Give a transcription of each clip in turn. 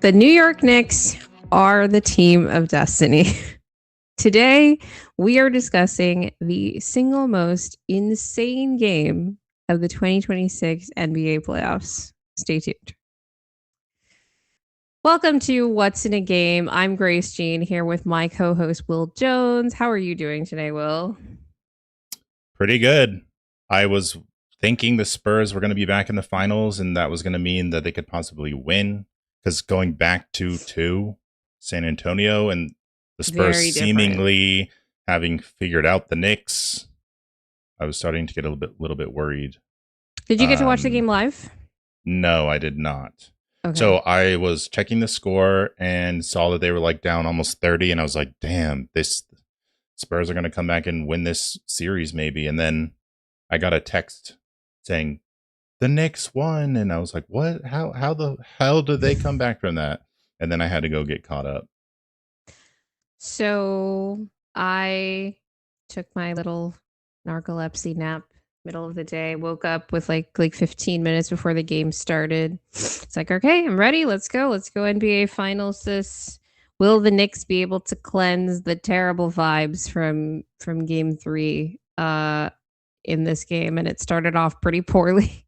The New York Knicks are the team of destiny. Today, we are discussing the single most insane game of the 2026 NBA playoffs. Stay tuned. Welcome to What's in a Game. I'm Grace Jean here with my co-host Will Jones. How are you doing today, Will? Pretty good. I was thinking the Spurs were going to be back in the finals, and that was going to mean that they could possibly win. Because going back to San Antonio and the Spurs seemingly having figured out the Knicks, I was starting to get a little bit worried. Did you get to watch the game live? No, I did not. Okay. So I was checking the score and saw that they were like down almost 30, and I was like, "Damn, this Spurs are going to come back and win this series, maybe." And then I got a text saying the Knicks won, and I was like, "What? How the hell did they come back from that?" And then I had to go get caught up. So I took my little narcolepsy nap middle of the day, woke up with like 15 minutes before the game started. It's like, okay, I'm ready. Let's go NBA Finals. Will the Knicks be able to cleanse the terrible vibes from game 3 in this game? And it started off pretty poorly.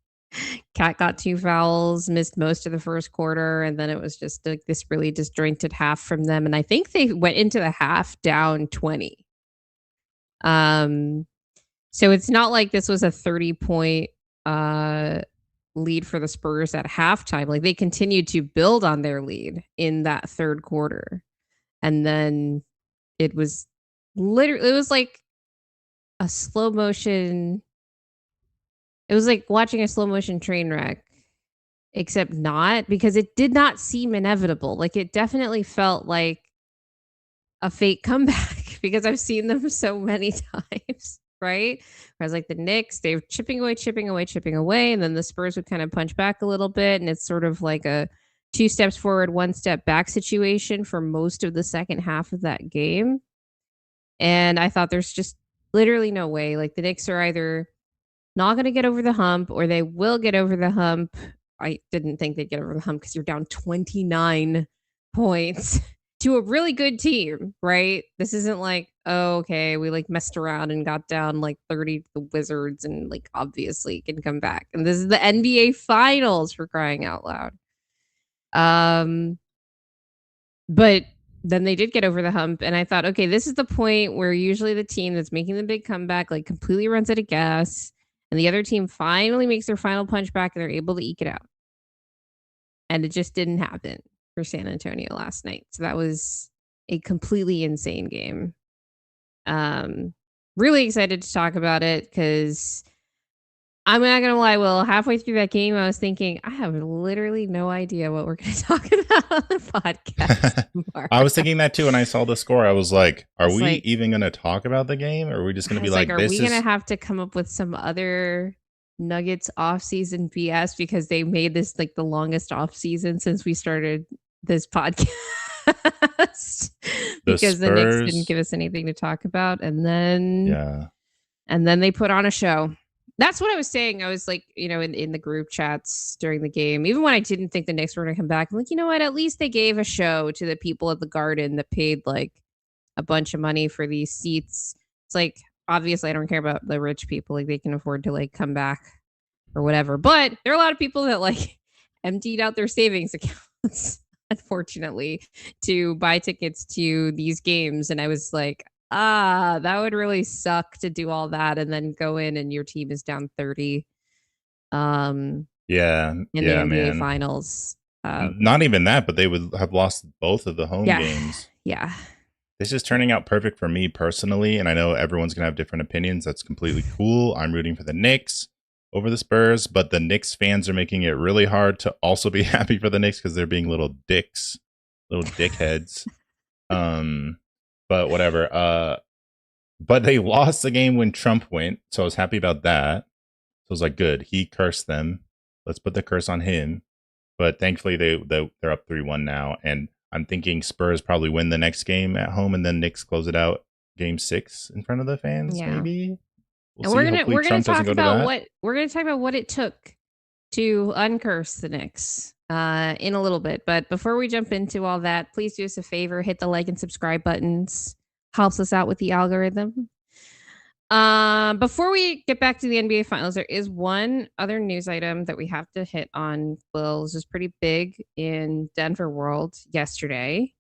Cat got 2 fouls, missed most of the first quarter, and then it was just like this really disjointed half from them. And I think they went into the half down 20. So it's not like this was a 30-point lead for the Spurs at halftime. Like, they continued to build on their lead in that third quarter. And then it was like a slow motion. It was like watching a slow motion train wreck, except not, because it did not seem inevitable. Like, it definitely felt like a fake comeback because I've seen them so many times. Right? Whereas like the Knicks, they're chipping away. And then the Spurs would kind of punch back a little bit. And it's sort of like a 2 steps forward, 1 step back situation for most of the second half of that game. And I thought there's just literally no way. Like the Knicks are either not going to get over the hump or they will get over the hump. I didn't think they'd get over the hump because you're down 29 points to a really good team, right? This isn't like, oh, okay, we like messed around and got down like 30 to the Wizards and like obviously can come back. And this is the NBA Finals, for crying out loud. But then they did get over the hump, and I thought, okay, this is the point where usually the team that's making the big comeback like completely runs out of gas, and the other team finally makes their final punch back and they're able to eke it out. And it just didn't happen for San Antonio last night. So that was a completely insane game. Really excited to talk about it because I'm not going to lie, Will, halfway through that game, I was thinking, I have literally no idea what we're going to talk about on the podcast tomorrow. I was thinking that too when I saw the score. I was like, are we even going to talk about the game? Or are we just going to be like, are we going to have to come up with some other Nuggets off-season BS because they made this like the longest off-season since we started this podcast? Because the Knicks didn't give us anything to talk about. And then they put on a show. That's what I was saying. I was like, in the group chats during the game, even when I didn't think the Knicks were going to come back, I'm like, you know what? At least they gave a show to the people at the Garden that paid like a bunch of money for these seats. It's like, obviously, I don't care about the rich people. Like, they can afford to like come back or whatever. But there are a lot of people that like emptied out their savings accounts, unfortunately, to buy tickets to these games. And I was like, that would really suck to do all that and then go in and your team is down 30. In the NBA Finals. Not even that, but they would have lost both of the home games. Yeah. This is turning out perfect for me personally, and I know everyone's going to have different opinions. That's completely cool. I'm rooting for the Knicks over the Spurs, but the Knicks fans are making it really hard to also be happy for the Knicks because they're being little dicks, little dickheads. But whatever. But they lost the game when Trump went, so I was happy about that. So I was like, good. He cursed them. Let's put the curse on him. But thankfully, they're up 3-1 now, and I'm thinking Spurs probably win the next game at home, and then Knicks close it out Game 6 in front of the fans. Maybe. We're gonna talk about what it took to uncurse the Knicks in a little bit. But before we jump into all that, please do us a favor, hit the like and subscribe buttons. Helps us out with the algorithm. Before we get back to the NBA Finals, there is one other news item that we have to hit on. Will, this is pretty big in Denver world yesterday.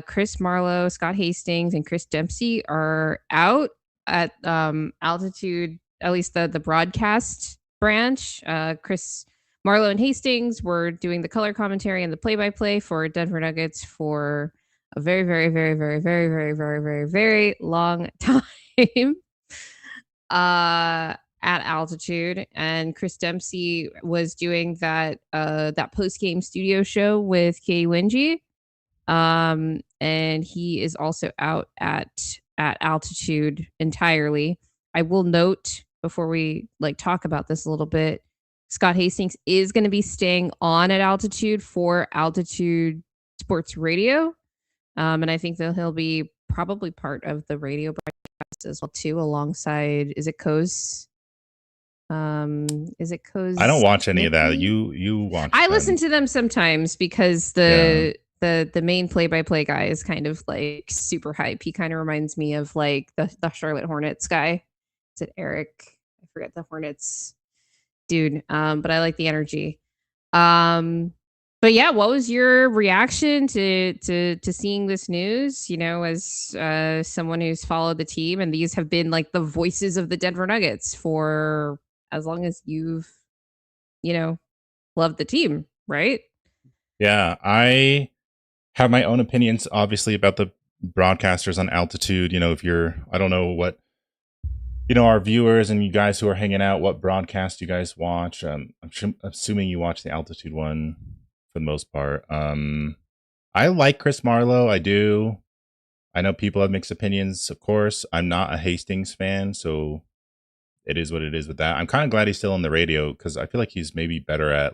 Chris Marlowe, Scott Hastings, and Chris Dempsey are out at altitude, at least the broadcast branch. Chris Marlowe and Hastings were doing the color commentary and the play-by-play for Denver Nuggets for a very, very, very, very, very, very, very, very, very long time at altitude. And Chris Dempsey was doing that post-game studio show with Kay Wingy. And he is also out at altitude entirely. I will note before we talk about this a little bit, Scott Hastings is going to be staying on at altitude for Altitude Sports Radio. And I think that he'll be probably part of the radio broadcast as well too, alongside, is it Coz? Is it Coz? I don't watch any of that. You watch. I listen to them sometimes because the main play-by-play guy is kind of like super hype. He kind of reminds me of like the Charlotte Hornets guy. Is it Eric? I forget the Hornets dude. But I like the energy. But yeah, what was your reaction to seeing this news? As someone who's followed the team, and these have been like the voices of the Denver Nuggets for as long as you've, loved the team, right? Yeah, I have my own opinions, obviously, about the broadcasters on altitude. I don't know what, our viewers and you guys who are hanging out, what broadcast you guys watch. I'm assuming you watch the altitude one for the most part. I like Chris Marlowe. I do. I know people have mixed opinions, of course. I'm not a Hastings fan, so it is what it is with that. I'm kind of glad he's still on the radio because I feel like he's maybe better at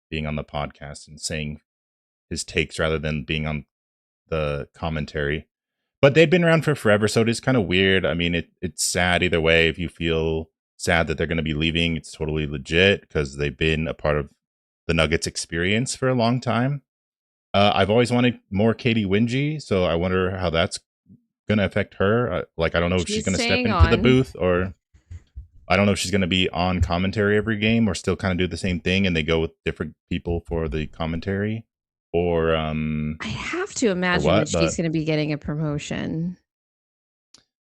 being on the podcast and saying his takes rather than being on the commentary. But they've been around for forever, so it is kind of weird. I mean, it's sad either way. If you feel sad that they're going to be leaving, it's totally legit because they've been a part of the Nuggets experience for a long time. I've always wanted more Katie Wingy, so I wonder how that's going to affect her. I don't know if she's going to step into the booth, or I don't know if she's going to be on commentary every game or still kind of do the same thing and they go with different people for the commentary. Or I have to imagine that she's going to be getting a promotion.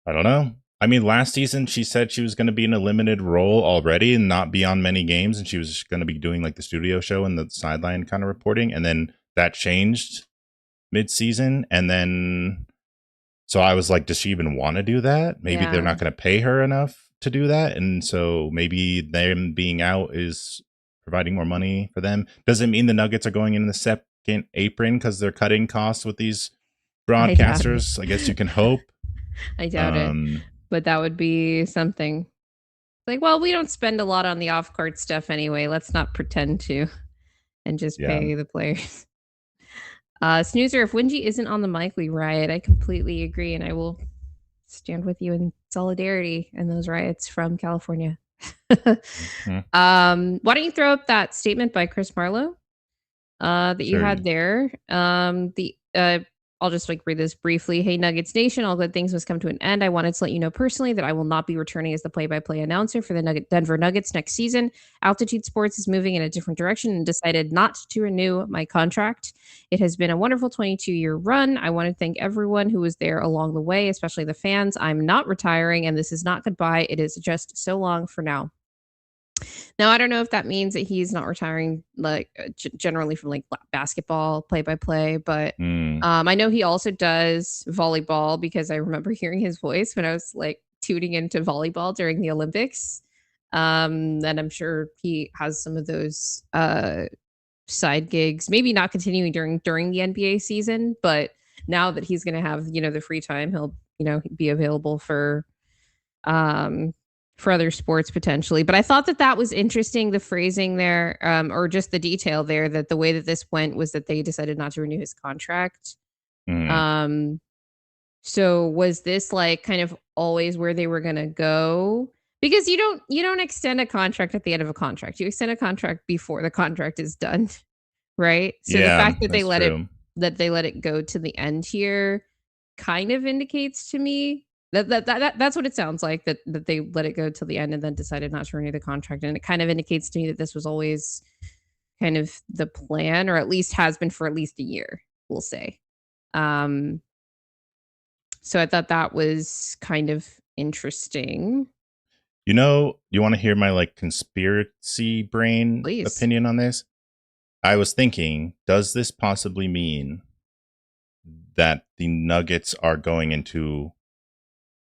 I don't know. I mean, last season she said she was going to be in a limited role already and not be on many games, and she was going to be doing like the studio show and the sideline kind of reporting, and then that changed mid-season, and then so I was like, does she even want to do that? Maybe they're not going to pay her enough to do that, and so maybe them being out is providing more money for them. Does it mean the Nuggets are going in the second apron because they're cutting costs with these broadcasters? I guess you can hope. I doubt it, but that would be something. Like, well, we don't spend a lot on the off-court stuff anyway. Let's not pretend to, and just pay the players. Snoozer, if Wingy isn't on the mic, we riot. I completely agree, and I will stand with you in solidarity in those riots from California. Why don't you throw up that statement by Chris Marlowe that you had there? I'll just read this briefly. Hey, Nuggets Nation, all good things must come to an end. I wanted to let you know personally that I will not be returning as the play-by-play announcer for the Denver Nuggets next season. Altitude Sports is moving in a different direction and decided not to renew my contract. It has been a wonderful 22-year run. I want to thank everyone who was there along the way, especially the fans. I'm not retiring, and this is not goodbye. It is just so long for now. Now, I don't know if that means that he's not retiring, generally from basketball play-by-play, but I know he also does volleyball because I remember hearing his voice when I was tuning into volleyball during the Olympics. And I'm sure he has some of those side gigs, maybe not continuing during the NBA season, but now that he's going to have, the free time, he'll, be available for other sports potentially. But I thought that was interesting, the phrasing there, or just the detail there, that the way that this went was that they decided not to renew his contract. So was this kind of always where they were going to go? Because you don't extend a contract at the end of a contract. You extend a contract before the contract is done, right? So the fact that they let it go to the end here kind of indicates to me that's what it sounds like, that they let it go till the end and then decided not to renew the contract. And it kind of indicates to me that this was always kind of the plan, or at least has been for at least a year, we'll say. So I thought that was kind of interesting. You want to hear my conspiracy brain opinion on this? I was thinking, does this possibly mean that the Nuggets are going into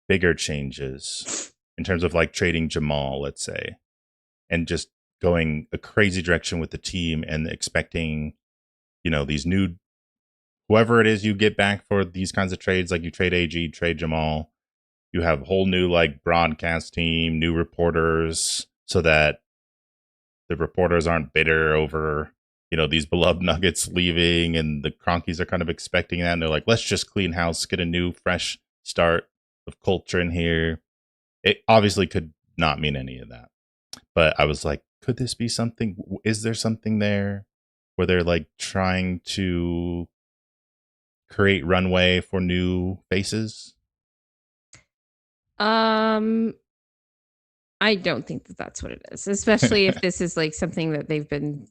bigger changes in terms of trading Jamal, let's say, and just going a crazy direction with the team and expecting, these new, whoever it is you get back for these kinds of trades, like you trade AG, trade Jamal, you have a whole new broadcast team, new reporters, so that the reporters aren't bitter over, these beloved Nuggets leaving, and the Cronkies are kind of expecting that, and they're like, let's just clean house, get a new fresh start of culture in here. It obviously could not mean any of that, but I was like, could this be something? Is there something there where they're trying to create runway for new faces? I don't think that's what it is, especially if this is something that they've been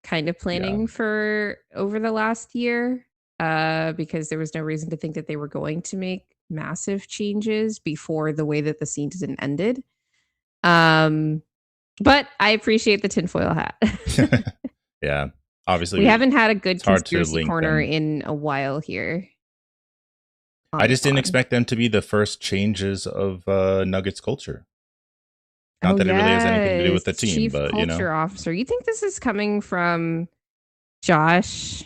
kind of planning for over the last year, because there was no reason to think that they were going to make massive changes before the way that the season ended. But I appreciate the tinfoil hat. Yeah, obviously we haven't had a good conspiracy corner in a while here. I just didn't expect them to be the first changes of Nuggets culture. Not that it really has anything to do with the team, Chief but culture officer. You think this is coming from Josh?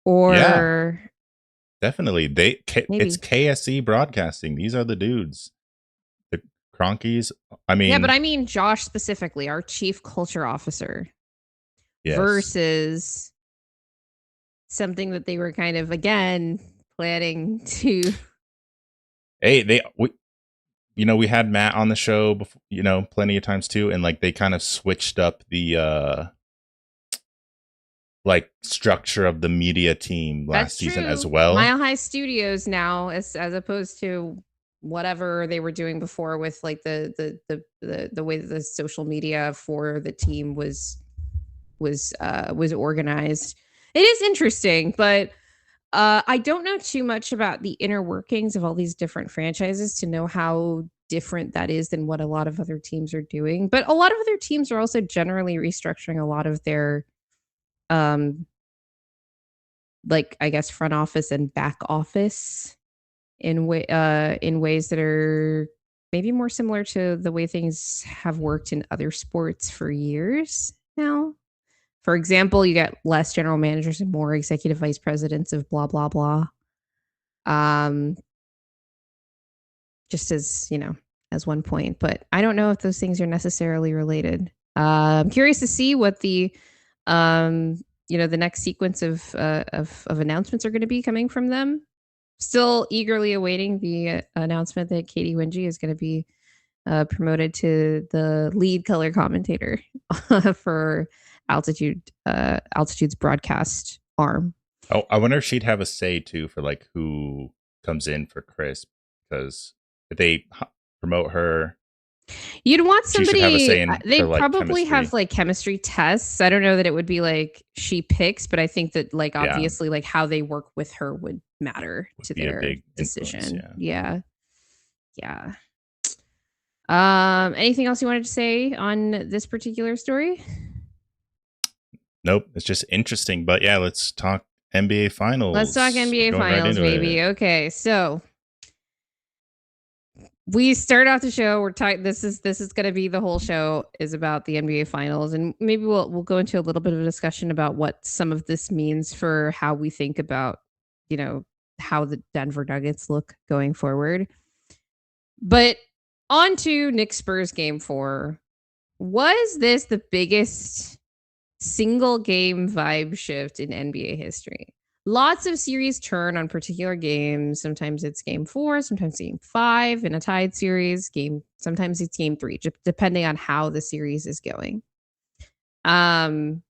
Or definitely. It's KSE Broadcasting. These are the dudes. The Cronkies. I mean, but I mean Josh specifically, our chief culture officer. versus something that they were kind of, again, planning to. Hey, we had Matt on the show before, plenty of times too, and like they kind of switched up the like structure of the media team last season as well. Mile High Studios now, as opposed to whatever they were doing before with like the way that the social media for the team was organized. It is interesting, but I don't know too much about the inner workings of all these different franchises to know how different that is than what a lot of other teams are doing. But a lot of other teams are also generally restructuring a lot of their like, I guess, front office and back office in ways that are maybe more similar to the way things have worked in other sports for years now. For example, you get less general managers and more executive vice presidents of blah, blah, blah. Just as, as one point. But I don't know if those things are necessarily related. I'm curious to see what the next sequence of announcements are going to be coming from them. Still eagerly awaiting the announcement that Katie Wingy is going to be promoted to the lead color commentator for Altitude's broadcast arm. Oh, I wonder if she'd have a say too for like who comes in for Chris, because if they promote her, you'd want somebody. Have a say in they probably have like chemistry tests. I don't know that it would be like she picks, but I think that like obviously like how they work with her would matter to their decision. Yeah. Anything else you wanted to say on this particular story? Nope, it's just interesting. But yeah, let's talk NBA Finals. Let's talk NBA Finals, baby. Okay, so we start off the show. We're talking. This is going to be the whole show is about the NBA Finals, and maybe we'll go into a little bit of a discussion about what some of this means for how we think about, how the Denver Nuggets look going forward. But on to Knicks Spurs Game 4. Was this the biggest single game vibe shift in NBA history? Lots of series turn on particular games. Sometimes it's Game 4, sometimes Game 5 in a tied series. Sometimes it's Game 3, depending on how the series is going. But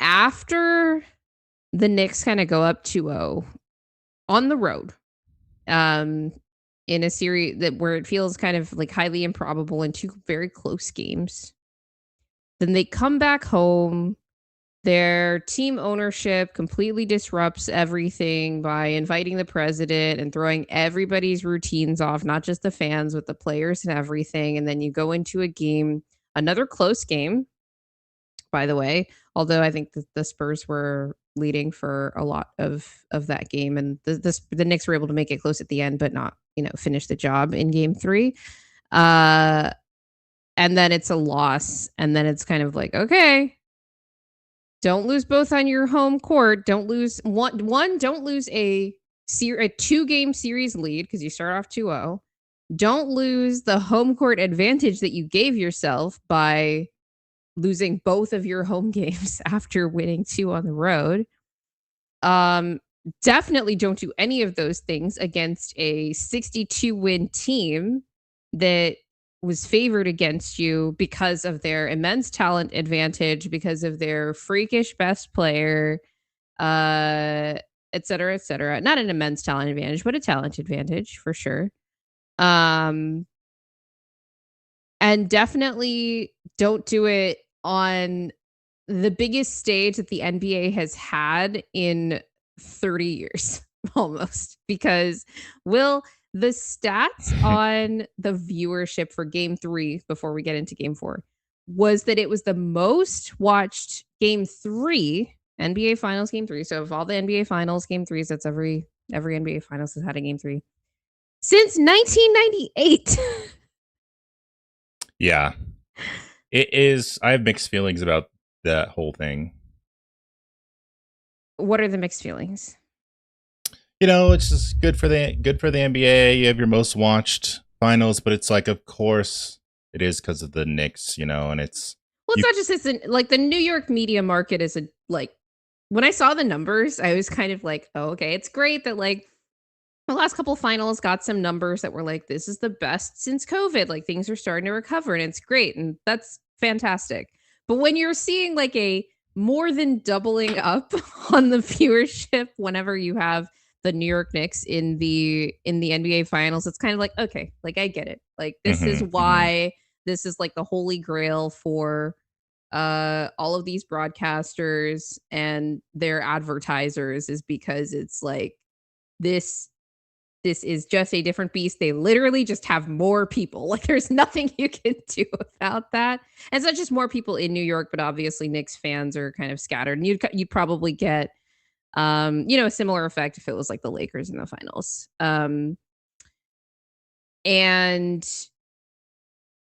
after the Knicks kind of go up 2-0 on the road, in a series where it feels kind of like highly improbable in two very close games, then they come back home. Their team ownership completely disrupts everything by inviting the president and throwing everybody's routines off, not just the fans, but the players and everything. And then you go into a game, another close game, by the way, although I think the Spurs were leading for a lot of that game. And the Knicks were able to make it close at the end, but not, finish the job in Game 3. And then it's a loss. And then it's kind of like, okay, don't lose both on your home court. Don't lose one. Don't lose a 2-game series lead because you start off 2-0. Don't lose the home court advantage that you gave yourself by losing both of your home games after winning 2 on the road. Definitely don't do any of those things against a 62-win team that was favored against you because of their immense talent advantage, because of their freakish best player, et cetera, et cetera. Not an immense talent advantage, but a talent advantage for sure. And definitely don't do it on the biggest stage that the NBA has had in 30 years almost, because the stats on the viewership for Game 3 before we get into Game 4 was that it was the most watched Game 3, NBA Finals Game 3. So of all the NBA Finals Game 3s, that's every NBA Finals has had a Game 3 since 1998. Yeah, it is. I have mixed feelings about that whole thing. What are the mixed feelings? It's just good for the NBA. You have your most watched finals, but it's like, of course, it is because of the Knicks, and it's. Well, it's not just this, like the New York media market is when I saw the numbers, I was kind of like, oh, okay, it's great that like the last couple finals got some numbers that were like, this is the best since COVID. Like things are starting to recover and it's great. And that's fantastic. But when you're seeing like a more than doubling up on the viewership whenever you have the New York Knicks in the NBA finals, it's kind of like, okay, like I get it. Like this is why this is like the holy grail for all of these broadcasters and their advertisers, is because it's like this is just a different beast. They literally just have more people. Like there's nothing you can do about that. And it's not just more people in New York, but obviously Knicks fans are kind of scattered. And you'd probably get a similar effect if it was like the Lakers in the finals. And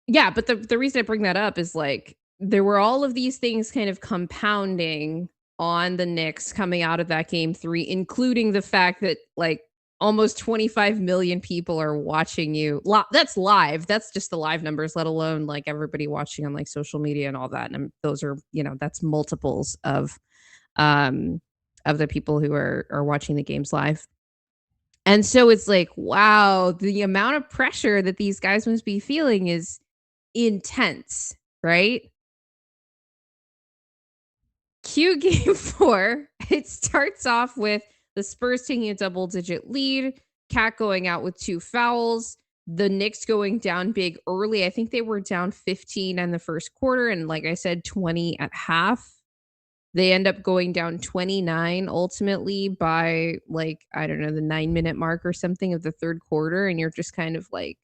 yeah, but the reason I bring that up is like there were all of these things kind of compounding on the Knicks coming out of that game 3, including the fact that like almost 25 million people are watching you. That's live. That's just the live numbers, let alone like everybody watching on like social media and all that. And those are, that's multiples of the people who are watching the games live. And so it's like, wow, the amount of pressure that these guys must be feeling is intense, right? Cue game 4. It starts off with the Spurs taking a double-digit lead, Cat going out with 2 fouls, the Knicks going down big early. I think they were down 15 in the first quarter, and like I said, 20 at half. They end up going down 29 ultimately by like, I don't know, the 9-minute mark or something of the third quarter, and you're just kind of like,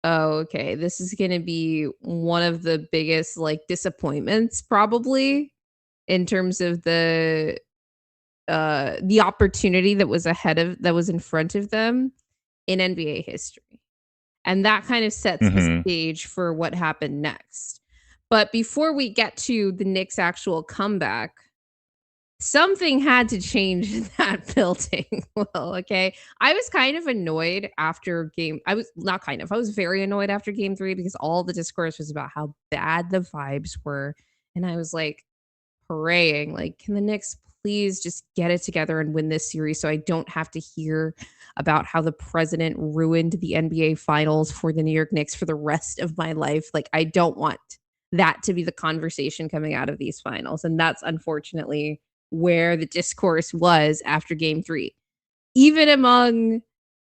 oh, okay, this is going to be one of the biggest like disappointments probably in terms of the opportunity that was in front of them in NBA history. And that kind of sets the stage for what happened next. But before we get to the Knicks' actual comeback, something had to change in that building. Well, okay. I was kind of annoyed after I was very annoyed after game 3 because all the discourse was about how bad the vibes were. And I was like praying, like, can the Knicks please just get it together and win this series so I don't have to hear about how the president ruined the NBA finals for the New York Knicks for the rest of my life. Like, I don't want that to be the conversation coming out of these finals. And that's unfortunately where the discourse was after game 3, even among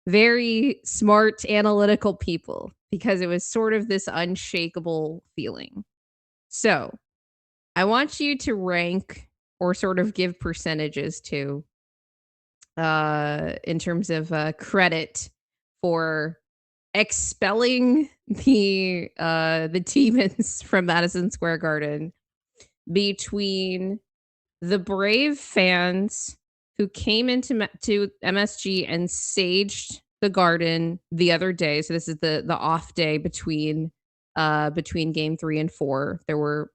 very smart analytical people, because it was sort of this unshakable feeling. So I want you to rank or sort of give percentages to in terms of credit for expelling the demons from Madison Square Garden between the brave fans who came into to MSG and saged the Garden the other day. So this is the off day between game 3 and 4. There were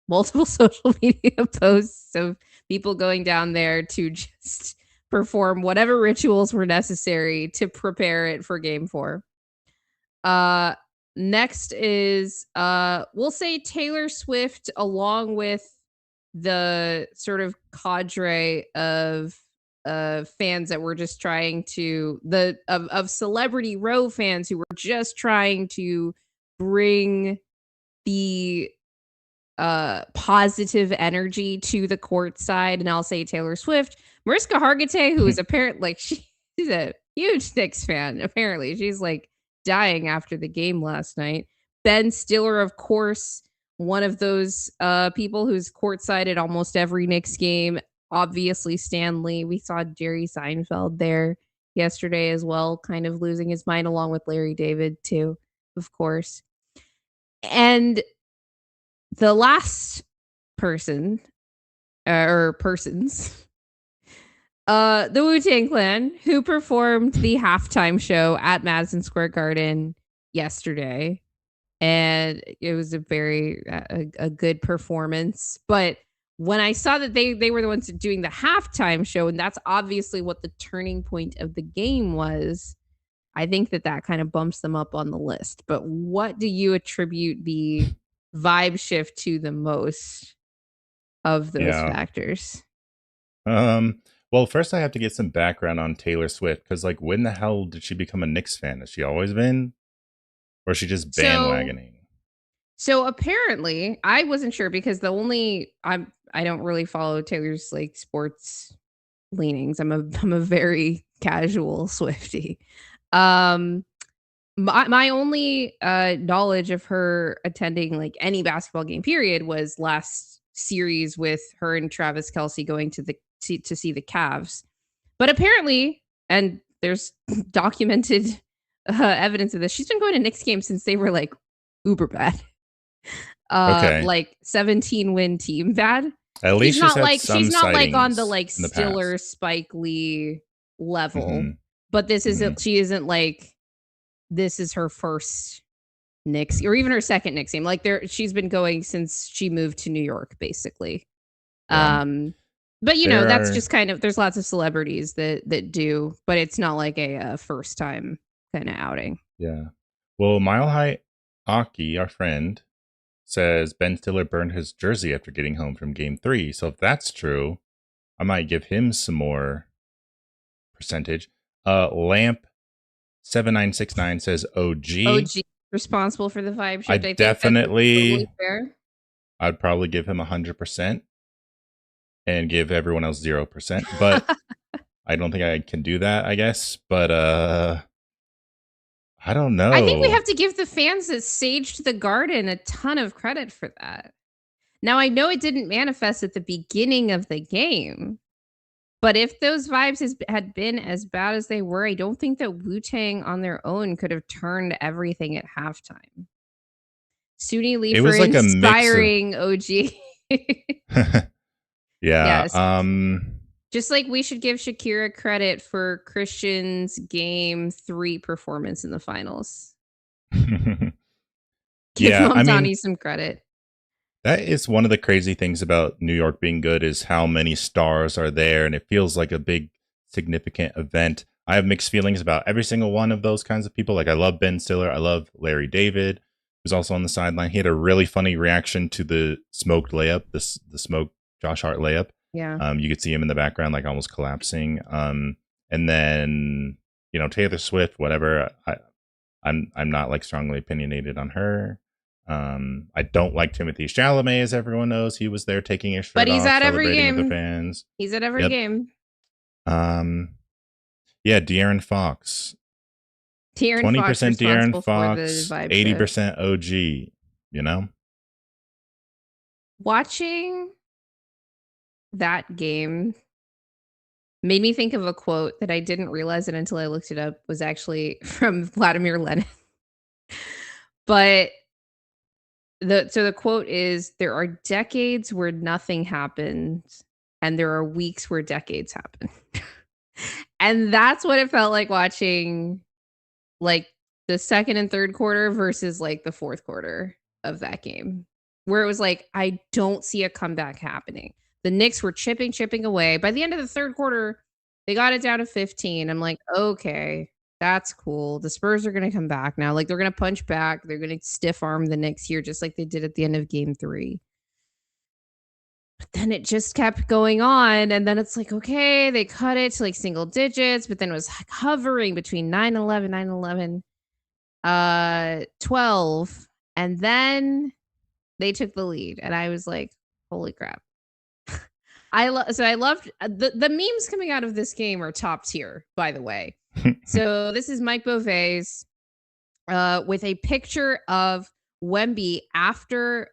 multiple social media posts of people going down there to just perform whatever rituals were necessary to prepare it for game 4. Next is we'll say Taylor Swift, along with the sort of cadre of fans that were just trying to of Celebrity Row fans who were just trying to bring the positive energy to the court side. And I'll say Taylor Swift. Mariska Hargitay, who is apparently like she's a huge Knicks fan. Apparently, she's like dying after the game last night. Ben Stiller, of course, one of those people who's courtside at almost every Knicks game. Obviously, Stanley. We saw Jerry Seinfeld there yesterday as well, kind of losing his mind, along with Larry David too, of course. And the last person or persons, the Wu-Tang Clan, who performed the halftime show at Madison Square Garden yesterday. And it was a very a good performance. But when I saw that they were the ones doing the halftime show, and that's obviously what the turning point of the game was, I think that kind of bumps them up on the list. But what do you attribute the vibe shift to the most of those factors? Well, first I have to get some background on Taylor Swift, because like, when the hell did she become a Knicks fan? Has she always been, or is she just bandwagoning? So apparently, I wasn't sure because I don't really follow Taylor's like sports leanings. I'm a very casual Swiftie. My only knowledge of her attending like any basketball game period was last series with her and Travis Kelce going to see the Cavs. But apparently, and there's documented evidence of this, she's been going to Knicks games since they were like uber bad. Okay. Like 17 win team bad. At least she's not like on the like Stiller Spike Lee level. But this isn't she isn't like this is her first Knicks or even her second Knicks game. Like she's been going since she moved to New York, basically. But you know, that's just kind of there's lots of celebrities that do, but it's not like a first time kind of outing. Yeah. Well, Mile High Aki, our friend, says Ben Stiller burned his jersey after getting home from game 3. So if that's true, I might give him some more percentage. Lamp 7969 says OG responsible for the vibe shift. I think definitely totally I'd probably give him 100% and give everyone else 0%, but I don't think I can do that, I guess. But I don't know. I think we have to give the fans that saged the garden a ton of credit for that. Now, I know it didn't manifest at the beginning of the game, but if those vibes had been as bad as they were, I don't think that Wu-Tang on their own could have turned everything at halftime. Suni Lee for like inspiring OG. Yeah. Yes. Just like we should give Shakira credit for Christian's game 3 performance in the finals. Give Mamdani some credit. That is one of the crazy things about New York being good is how many stars are there, and it feels like a big, significant event. I have mixed feelings about every single one of those kinds of people. Like, I love Ben Stiller. I love Larry David, who's also on the sideline. He had a really funny reaction to the smoked layup, the smoked Josh Hart layup. Yeah. You could see him in the background, like almost collapsing. And then, you know, Taylor Swift, whatever. I'm not like strongly opinionated on her. I don't like Timothée Chalamet, as everyone knows. He was there taking his shirt off, but he's at every game with the fans. He's at every game. Yeah, De'Aaron Fox. 20% De'Aaron Fox, 80% OG. You know, watching that game made me think of a quote that I didn't realize it until I looked it up was actually from Vladimir Lenin. But the quote is, there are decades where nothing happens and there are weeks where decades happen. And that's what it felt like watching like the second and third quarter versus like the fourth quarter of that game, where it was like, I don't see a comeback happening. The Knicks were chipping away. By the end of the third quarter, they got it down to 15. I'm like, okay, that's cool. The Spurs are going to come back now. Like, they're going to punch back. They're going to stiff arm the Knicks here, just like they did at the end of game 3. But then it just kept going on. And then it's like, okay, they cut it to like single digits, but then it was like hovering between 9-11, 12. And then they took the lead. And I was like, holy crap. I loved the memes coming out of this game are top tier, by the way. So this is Mike Beauvais with a picture of Wemby after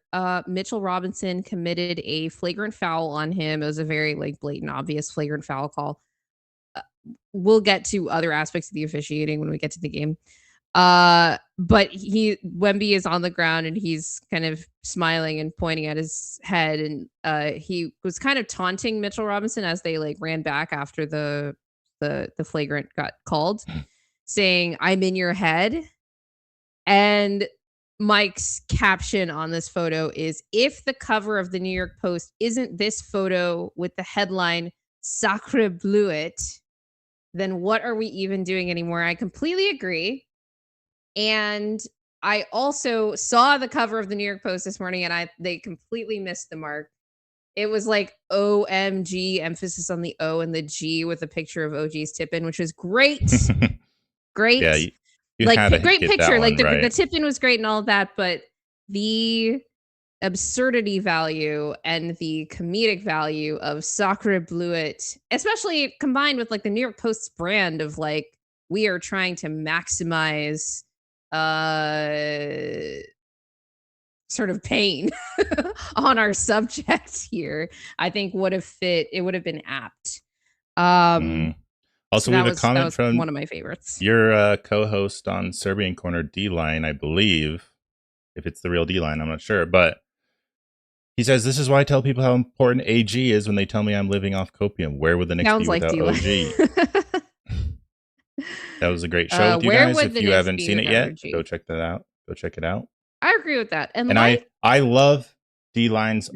Mitchell Robinson committed a flagrant foul on him. It was a very like blatant, obvious flagrant foul call. We'll get to other aspects of the officiating when we get to the game. But Wemby is on the ground and he's kind of smiling and pointing at his head, and he was kind of taunting Mitchell Robinson as they like ran back after the flagrant got called, saying, "I'm in your head." And Mike's caption on this photo is, if the cover of the New York Post isn't this photo with the headline "Sacre Bleuet," then what are we even doing anymore? I completely agree. And I also saw the cover of the New York Post this morning, and they completely missed the mark. It was like OMG, emphasis on the O and the G, with a picture of OG's tip-in, which was great. Great. Yeah, you like, had to great get picture. that Like, one, right? the tip-in was great and all of that, but the absurdity value and the comedic value of Sacre Bleuet, especially combined with like the New York Post's brand of like, we are trying to maximize sort of pain on our subject here, I think would have fit. It would have been apt. Also, so we have that a comment was from one of my favorites. Your co-host on Serbian Corner, D-Line, I believe. If it's the real D-Line, I'm not sure. But he says, this is why I tell people how important AG is when they tell me I'm living off copium. Where would the Knicks be without OG? That was a great show with you guys. If you haven't seen it yet, go check that out. Go check it out. I agree with that. And I love D-Line's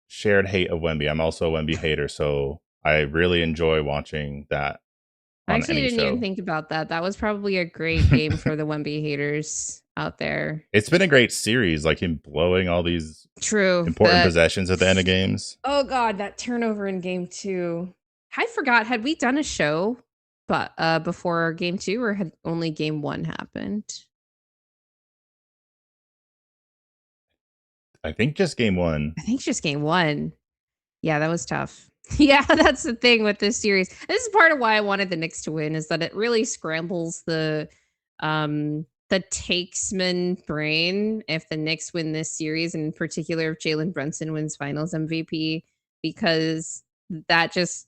shared hate of Wemby. I'm also a Wemby hater, so I really enjoy watching that. I actually didn't even think about that. That was probably a great game for the Wemby haters out there. It's been a great series, like him blowing all these important possessions at the end of games. Oh God, that turnover in game 2. I forgot. Had we done a show before game 2, or had only game 1 happened? I think just game 1. Yeah, that was tough. Yeah, that's the thing with this series. This is part of why I wanted the Knicks to win, is that it really scrambles the takesman brain if the Knicks win this series, and in particular if Jalen Brunson wins Finals MVP, because that just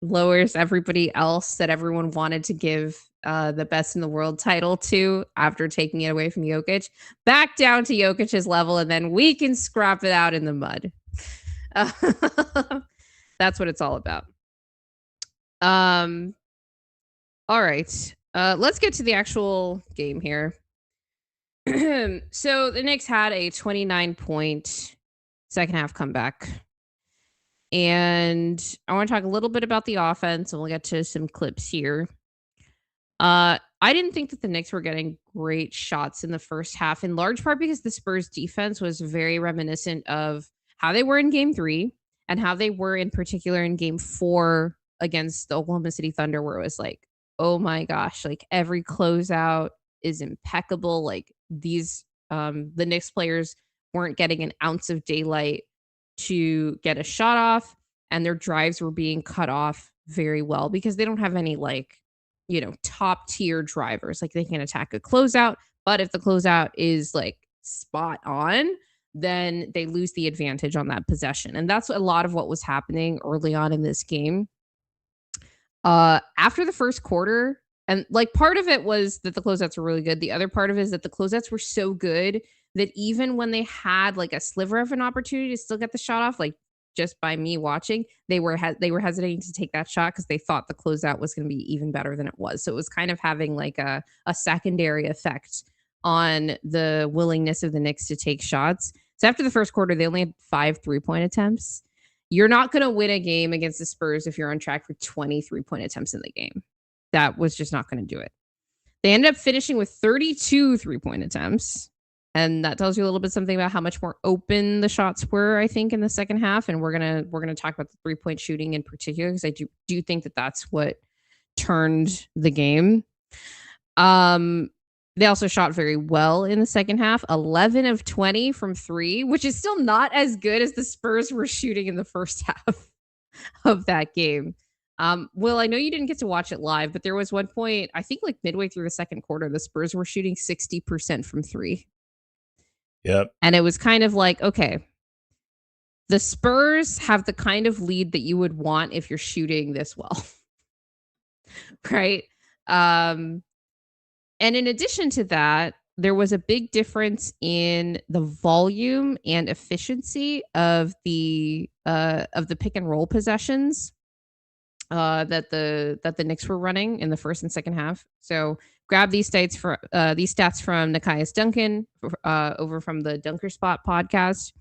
lowers everybody else that everyone wanted to give the best in the world title to after taking it away from Jokic back down to Jokic's level, and then we can scrap it out in the mud. That's what it's all about. All right. Let's get to the actual game here. So the Knicks had a 29-point second half comeback. And I want to talk a little bit about the offense, and we'll get to some clips here. I didn't think that the Knicks were getting great shots in the first half, in large part because the Spurs defense was very reminiscent of how they were in game 3 and how they were in particular in game 4 against the Oklahoma City Thunder, where it was like, oh my gosh, like every closeout is impeccable. Like these, the Knicks players weren't getting an ounce of daylight to get a shot off, and their drives were being cut off very well because they don't have any top tier drivers. Like they can attack a closeout, but if the closeout is like spot on, then they lose the advantage on that possession. And that's a lot of what was happening early on in this game. After the first quarter, and like part of it was that the closeouts were really good. The other part of it is that the closeouts were so good that even when they had like a sliver of an opportunity to still get the shot off, like just by me watching, they were hesitating to take that shot because they thought the closeout was going to be even better than it was. So it was kind of having like a secondary effect on the willingness of the Knicks to take shots. So after the first quarter, they only had 5 3-point attempts. You're not going to win a game against the Spurs if you're on track for 20 3-point attempts in the game. That was just not going to do it. They ended up finishing with 32 3-point attempts. And that tells you a little bit something about how much more open the shots were, I think, in the second half. And we're gonna talk about the 3-point shooting in particular, because I do think that that's what turned the game. They also shot very well in the second half, 11 of 20 from 3, which is still not as good as the Spurs were shooting in the first half of that game. Will, I know you didn't get to watch it live, but there was one point, I think like midway through the second quarter, the Spurs were shooting 60% from 3. Yep. And it was kind of like, okay, the Spurs have the kind of lead that you would want if you're shooting this well. Right? And in addition to that, there was a big difference in the volume and efficiency of the pick and roll possessions that the Knicks were running in the first and second half. So grab these stats from Nekias Duncan over from the Dunker Spot podcast.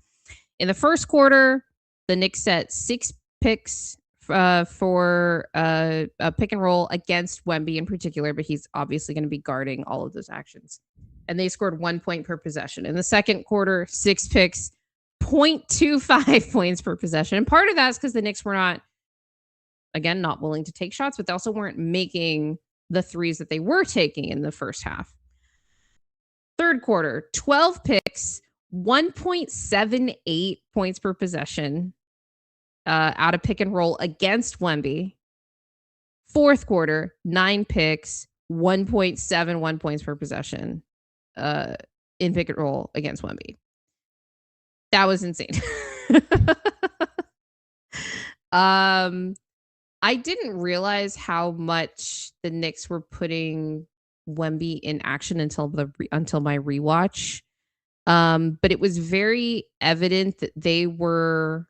In the first quarter, the Knicks set 6 picks for a pick and roll against Wemby in particular, but he's obviously going to be guarding all of those actions. and they scored 1 point per possession. In the second quarter, 6 picks, 0.25 points per possession. And part of that is because the Knicks were not willing to take shots, but they also weren't making the threes that they were taking in the first half. Third quarter, 12 picks, 1.78 points per possession out of pick and roll against Wemby. Fourth quarter, 9 picks, 1.71 points per possession in pick and roll against Wemby. That was insane. I didn't realize how much the Knicks were putting Wemby in action until my rewatch. But it was very evident that they were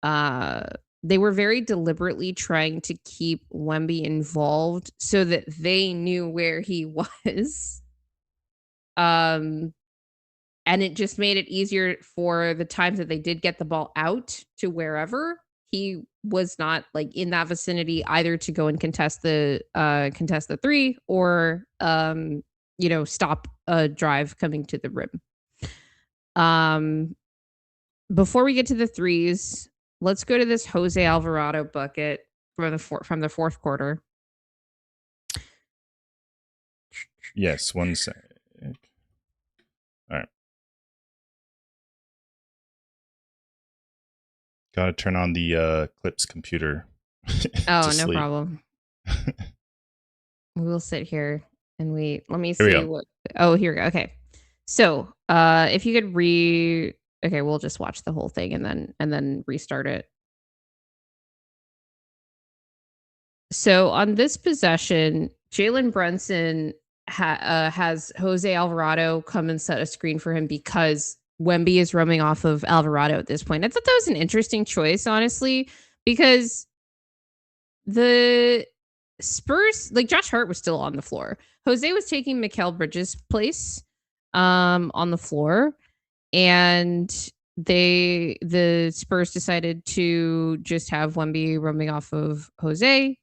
very deliberately trying to keep Wemby involved so that they knew where he was. And it just made it easier for the times that they did get the ball out to wherever he was not like in that vicinity, either to go and contest the three or stop a drive coming to the rim. Before we get to the threes, let's go to this Jose Alvarado bucket from the fourth quarter. Yes, 1 second. All right. Gotta turn on the Clips computer. Oh, no problem. We will sit here and wait. Let me see what. Oh, here we go. Okay. So, if you could okay, we'll just watch the whole thing and then restart it. So on this possession, Jalen Brunson has Jose Alvarado come and set a screen for him because Wemby is roaming off of Alvarado at this point. I thought that was an interesting choice, honestly, because the Spurs, like Josh Hart was still on the floor. Jose was taking Mikal Bridges' place on the floor, and the Spurs decided to just have Wemby roaming off of Jose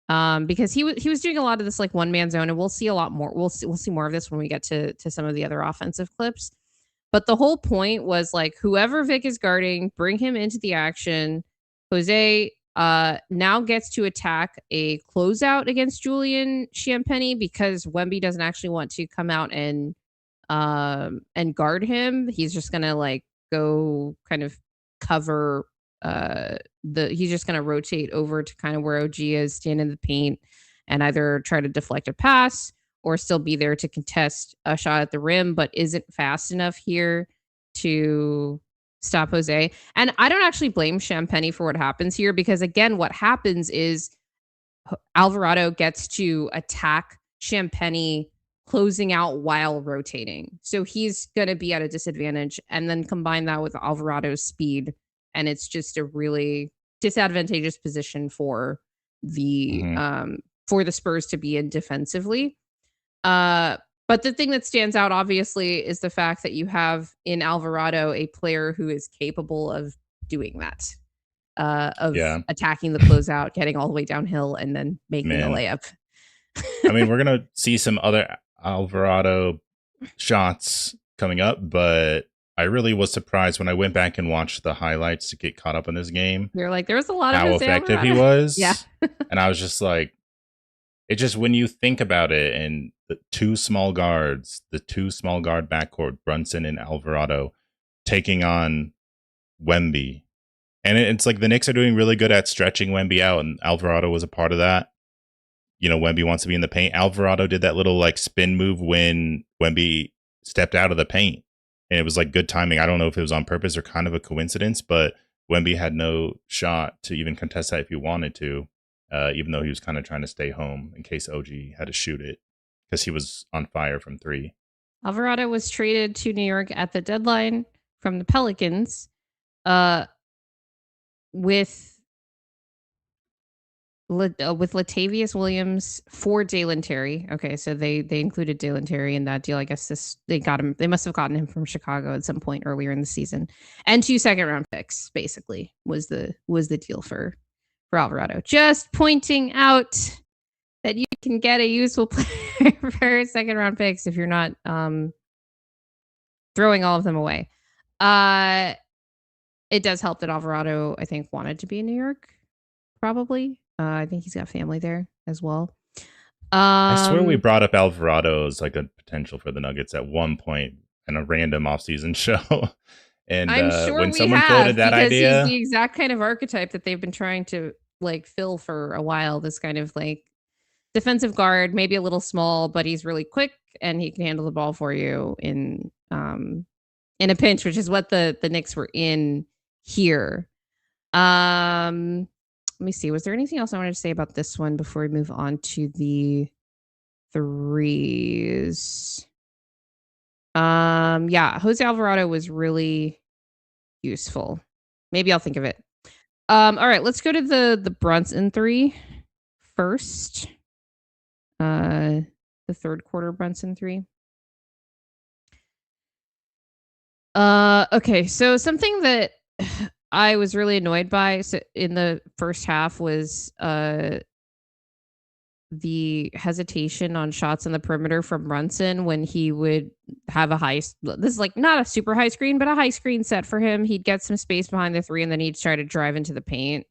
because he was doing a lot of this like one man zone, and we'll see a lot more. We'll see more of this when we get to some of the other offensive clips. But the whole point was like whoever Vic is guarding, bring him into the action. Jose now gets to attack a closeout against Julian Champagnie because Wemby doesn't actually want to come out and guard him. He's just gonna like go kind of cover he's just gonna rotate over to kind of where OG is, stand in the paint, and either try to deflect a pass or still be there to contest a shot at the rim, but isn't fast enough here to stop Jose. And I don't actually blame Champagnie for what happens here because, again, what happens is Alvarado gets to attack Champagnie closing out while rotating. So he's going to be at a disadvantage, and then combine that with Alvarado's speed, and it's just a really disadvantageous position for the Spurs to be in defensively. But the thing that stands out, obviously, is the fact that you have in Alvarado a player who is capable of doing that, attacking the closeout, getting all the way downhill, and then making a layup. I mean, we're going to see some other Alvarado shots coming up, but I really was surprised when I went back and watched the highlights to get caught up in this game. You're like, there was a lot of how effective he was. Yeah. And I was just like, it just, when you think about it, and the two small guard backcourt, Brunson and Alvarado, taking on Wemby. And it's like the Knicks are doing really good at stretching Wemby out, and Alvarado was a part of that. You know, Wemby wants to be in the paint. Alvarado did that little like spin move when Wemby stepped out of the paint. And it was like good timing. I don't know if it was on purpose or kind of a coincidence, but Wemby had no shot to even contest that if he wanted to. Even though he was kind of trying to stay home in case OG had to shoot it because he was on fire from three. Alvarado was traded to New York at the deadline from the Pelicans with Latavius Williams for Dalen Terry. Okay, so they included Dalen Terry in that deal. I guess they must have gotten him from Chicago at some point earlier in the season. And 2 second-round picks, basically, was the deal for Alvarado. Just pointing out that you can get a useful player for second round picks if you're not throwing all of them away. It does help that Alvarado, I think, wanted to be in New York. Probably. I think he's got family there as well. I swear we brought up Alvarado as like a potential for the Nuggets at one point in a random offseason show. And I'm sure when we someone have, floated that because idea, he's the exact kind of archetype that they've been trying to like fill for a while. This kind of like defensive guard, maybe a little small, but he's really quick and he can handle the ball for you in a pinch, which is what the Knicks were in here. Let me see. Was there anything else I wanted to say about this one before we move on to the threes? Yeah, Jose Alvarado was really useful. Maybe I'll think of it. All right, let's go to the Brunson three first. The third quarter Brunson three. Okay, so something that I was really annoyed by in the first half was the hesitation on shots on the perimeter from Brunson when he would have this is like not a super high screen, but a high screen set for him. He'd get some space behind the three and then he'd try to drive into the paint.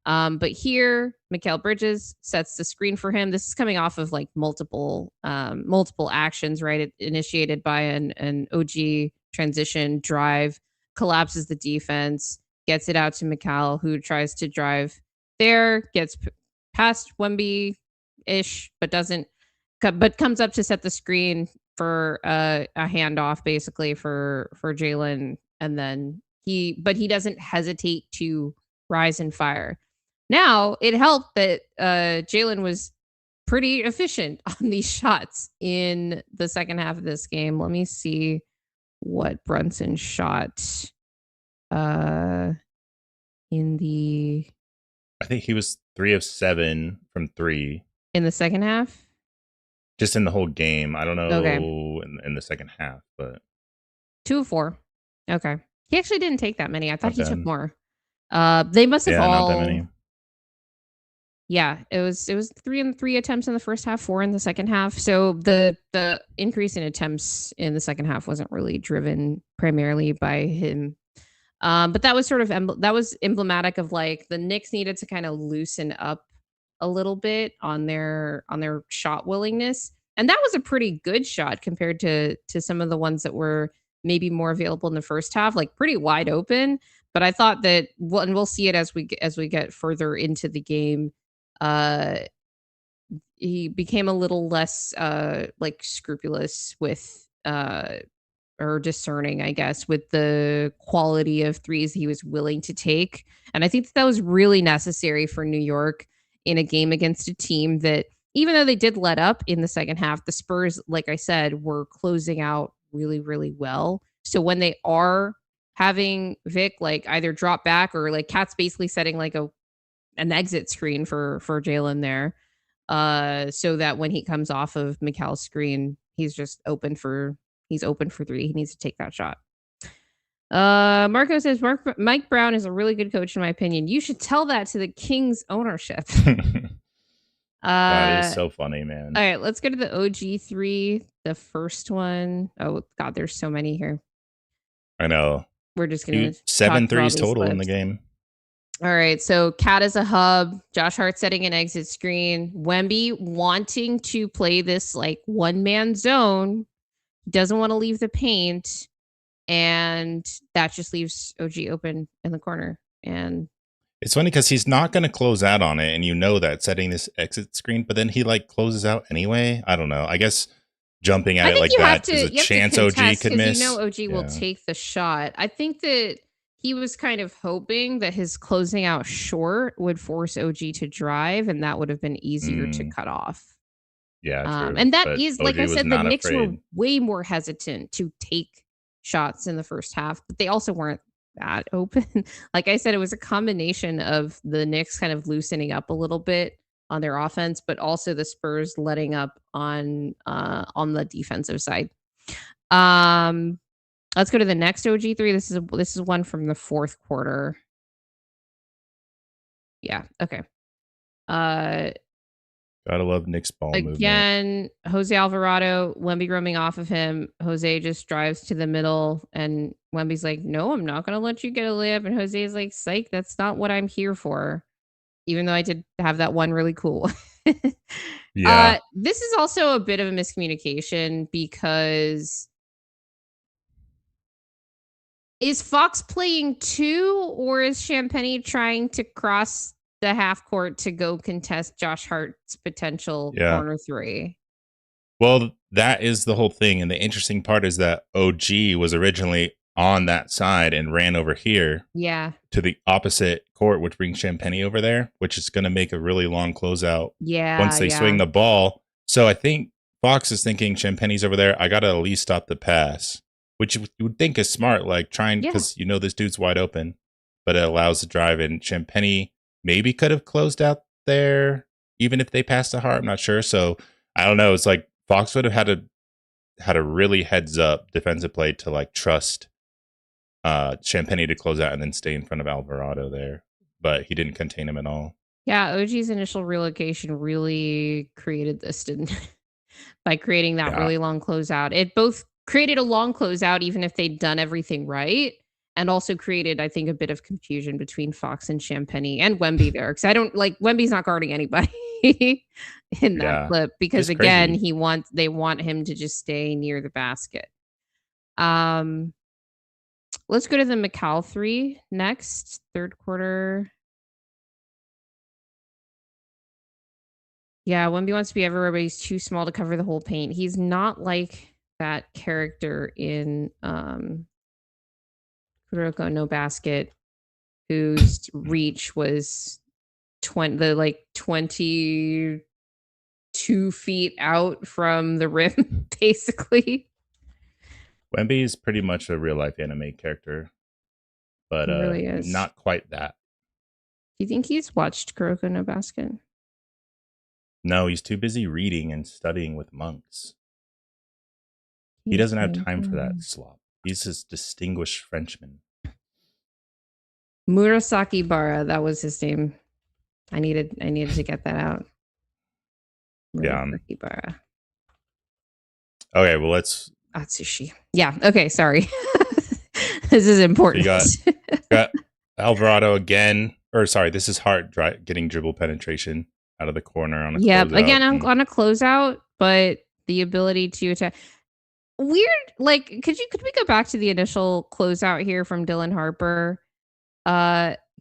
But here, Mikal Bridges sets the screen for him. This is coming off of like multiple actions, right? It initiated by an OG transition drive, collapses the defense, gets it out to Mikal, who tries to drive there, gets past Wemby ish, but comes up to set the screen for a handoff basically for Jalen, and then he doesn't hesitate to rise and fire. Now it helped that Jalen was pretty efficient on these shots in the second half of this game. Let me see what Brunson shot in the. I think he was 3 of 7 from 3 in the second half. Just in the whole game. I don't know okay. in the second half, but 2 of 4. Okay. He actually didn't take that many. I thought he took more. They must have all. Not that many. Yeah, it was 3 attempts in the first half, 4 in the second half. So the increase in attempts in the second half wasn't really driven primarily by him. But that was sort of that was emblematic of like the Knicks needed to kind of loosen up a little bit on their shot willingness, and that was a pretty good shot compared to some of the ones that were maybe more available in the first half, like pretty wide open. But I thought that, and we'll see it as we get further into the game. He became a little less like scrupulous with or discerning, I guess, with the quality of threes he was willing to take. And I think that was really necessary for New York in a game against a team that, even though they did let up in the second half, the Spurs, like I said, were closing out really, really well. So when they are having Vic like either drop back or like Cat's basically setting like an exit screen for Jalen there, so that when he comes off of Mikal's screen, he's open for 3. He needs to take that shot. Marco says Mike Brown is a really good coach in my opinion. You should tell that to the Kings ownership. That is so funny, man. All right, let's go to the OG 3, the first one. Oh God, there's so many here. I know. We're just gonna 7 threes total in the game. All right, so Cat is a hub. Josh Hart setting an exit screen. Wemby wanting to play this like one-man zone. Doesn't want to leave the paint, and that just leaves OG open in the corner. And it's funny because he's not going to close out on it, and you know that setting this exit screen, but then he like closes out anyway. I don't know. I guess jumping at it like that is a chance OG could miss. You know OG will take the shot. I think that he was kind of hoping that his closing out short would force OG to drive, and that would have been easier to cut off. Yeah, true. And that is, like I said, the Knicks were way more hesitant to take shots in the first half, but they also weren't that open. Like I said, it was a combination of the Knicks kind of loosening up a little bit on their offense, but also the Spurs letting up on the defensive side. Let's go to the next OG 3. This is one from the fourth quarter. Yeah. Okay. Gotta love Knicks ball movement. Again, Jose Alvarado, Wemby roaming off of him. Jose just drives to the middle, and Wemby's like, "No, I'm not going to let you get a layup." And Jose is like, "Psych, that's not what I'm here for." Even though I did have that one really cool. Yeah. This is also a bit of a miscommunication because is Fox playing two, or is Champagny trying to cross the half court to go contest Josh Hart's potential corner three? Well, that is the whole thing. And the interesting part is that OG was originally on that side and ran over here. Yeah. To the opposite court, which brings Champagny over there, which is going to make a really long closeout. Yeah. Once they swing the ball. So I think Fox is thinking Champagny's over there. I got to at least stop the pass, which you would think is smart, like trying, because you know this dude's wide open, but it allows the drive. And Champagny maybe could have closed out there, even if they passed to Hart. I'm not sure. So I don't know. It's like Fox would have had a really heads up defensive play to like trust Champagny to close out and then stay in front of Alvarado there, but he didn't contain him at all. Yeah, OG's initial relocation really created this, didn't by creating that really long closeout. It both created a long closeout, even if they'd done everything right, and also created, I think, a bit of confusion between Fox and Champagny and Wemby there. Because I don't like Wemby's not guarding anybody in that clip because again, they want him to just stay near the basket. Let's go to the Macau 3 next, third quarter. Yeah, Wemby wants to be everywhere, but he's too small to cover the whole paint. He's not like that character in Kuroko No Basket, whose reach was 22 feet out from the rim, basically. Wemby is pretty much a real life anime character, but really not quite that. Do you think he's watched Kuroko No Basket? No, he's too busy reading and studying with monks. He doesn't have time for that slop. He's this distinguished Frenchman. Murasaki Bara, that was his name. I needed to get that out. Murasaki Bara. Okay, well let's Atsushi. Yeah. Okay. Sorry. This is important. You got Alvarado again, or sorry, this is Hart getting dribble penetration out of the corner on a closeout. Again on a closeout, but the ability to attack. Weird. Like, could we go back to the initial closeout here from Dylan Harper?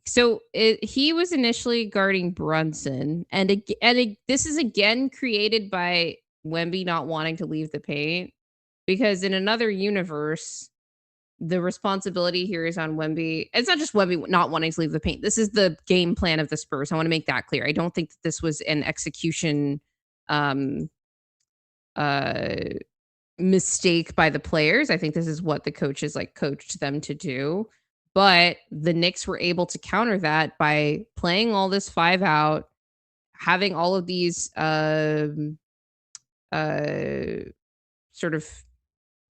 So he was initially guarding Brunson, and this is again created by Wemby not wanting to leave the paint. Because in another universe, the responsibility here is on Wemby. It's not just Wemby not wanting to leave the paint. This is the game plan of the Spurs. I want to make that clear. I don't think that this was an execution mistake by the players. I think this is what the coaches coached them to do. But the Knicks were able to counter that by playing all this 5 out, having all of these sort of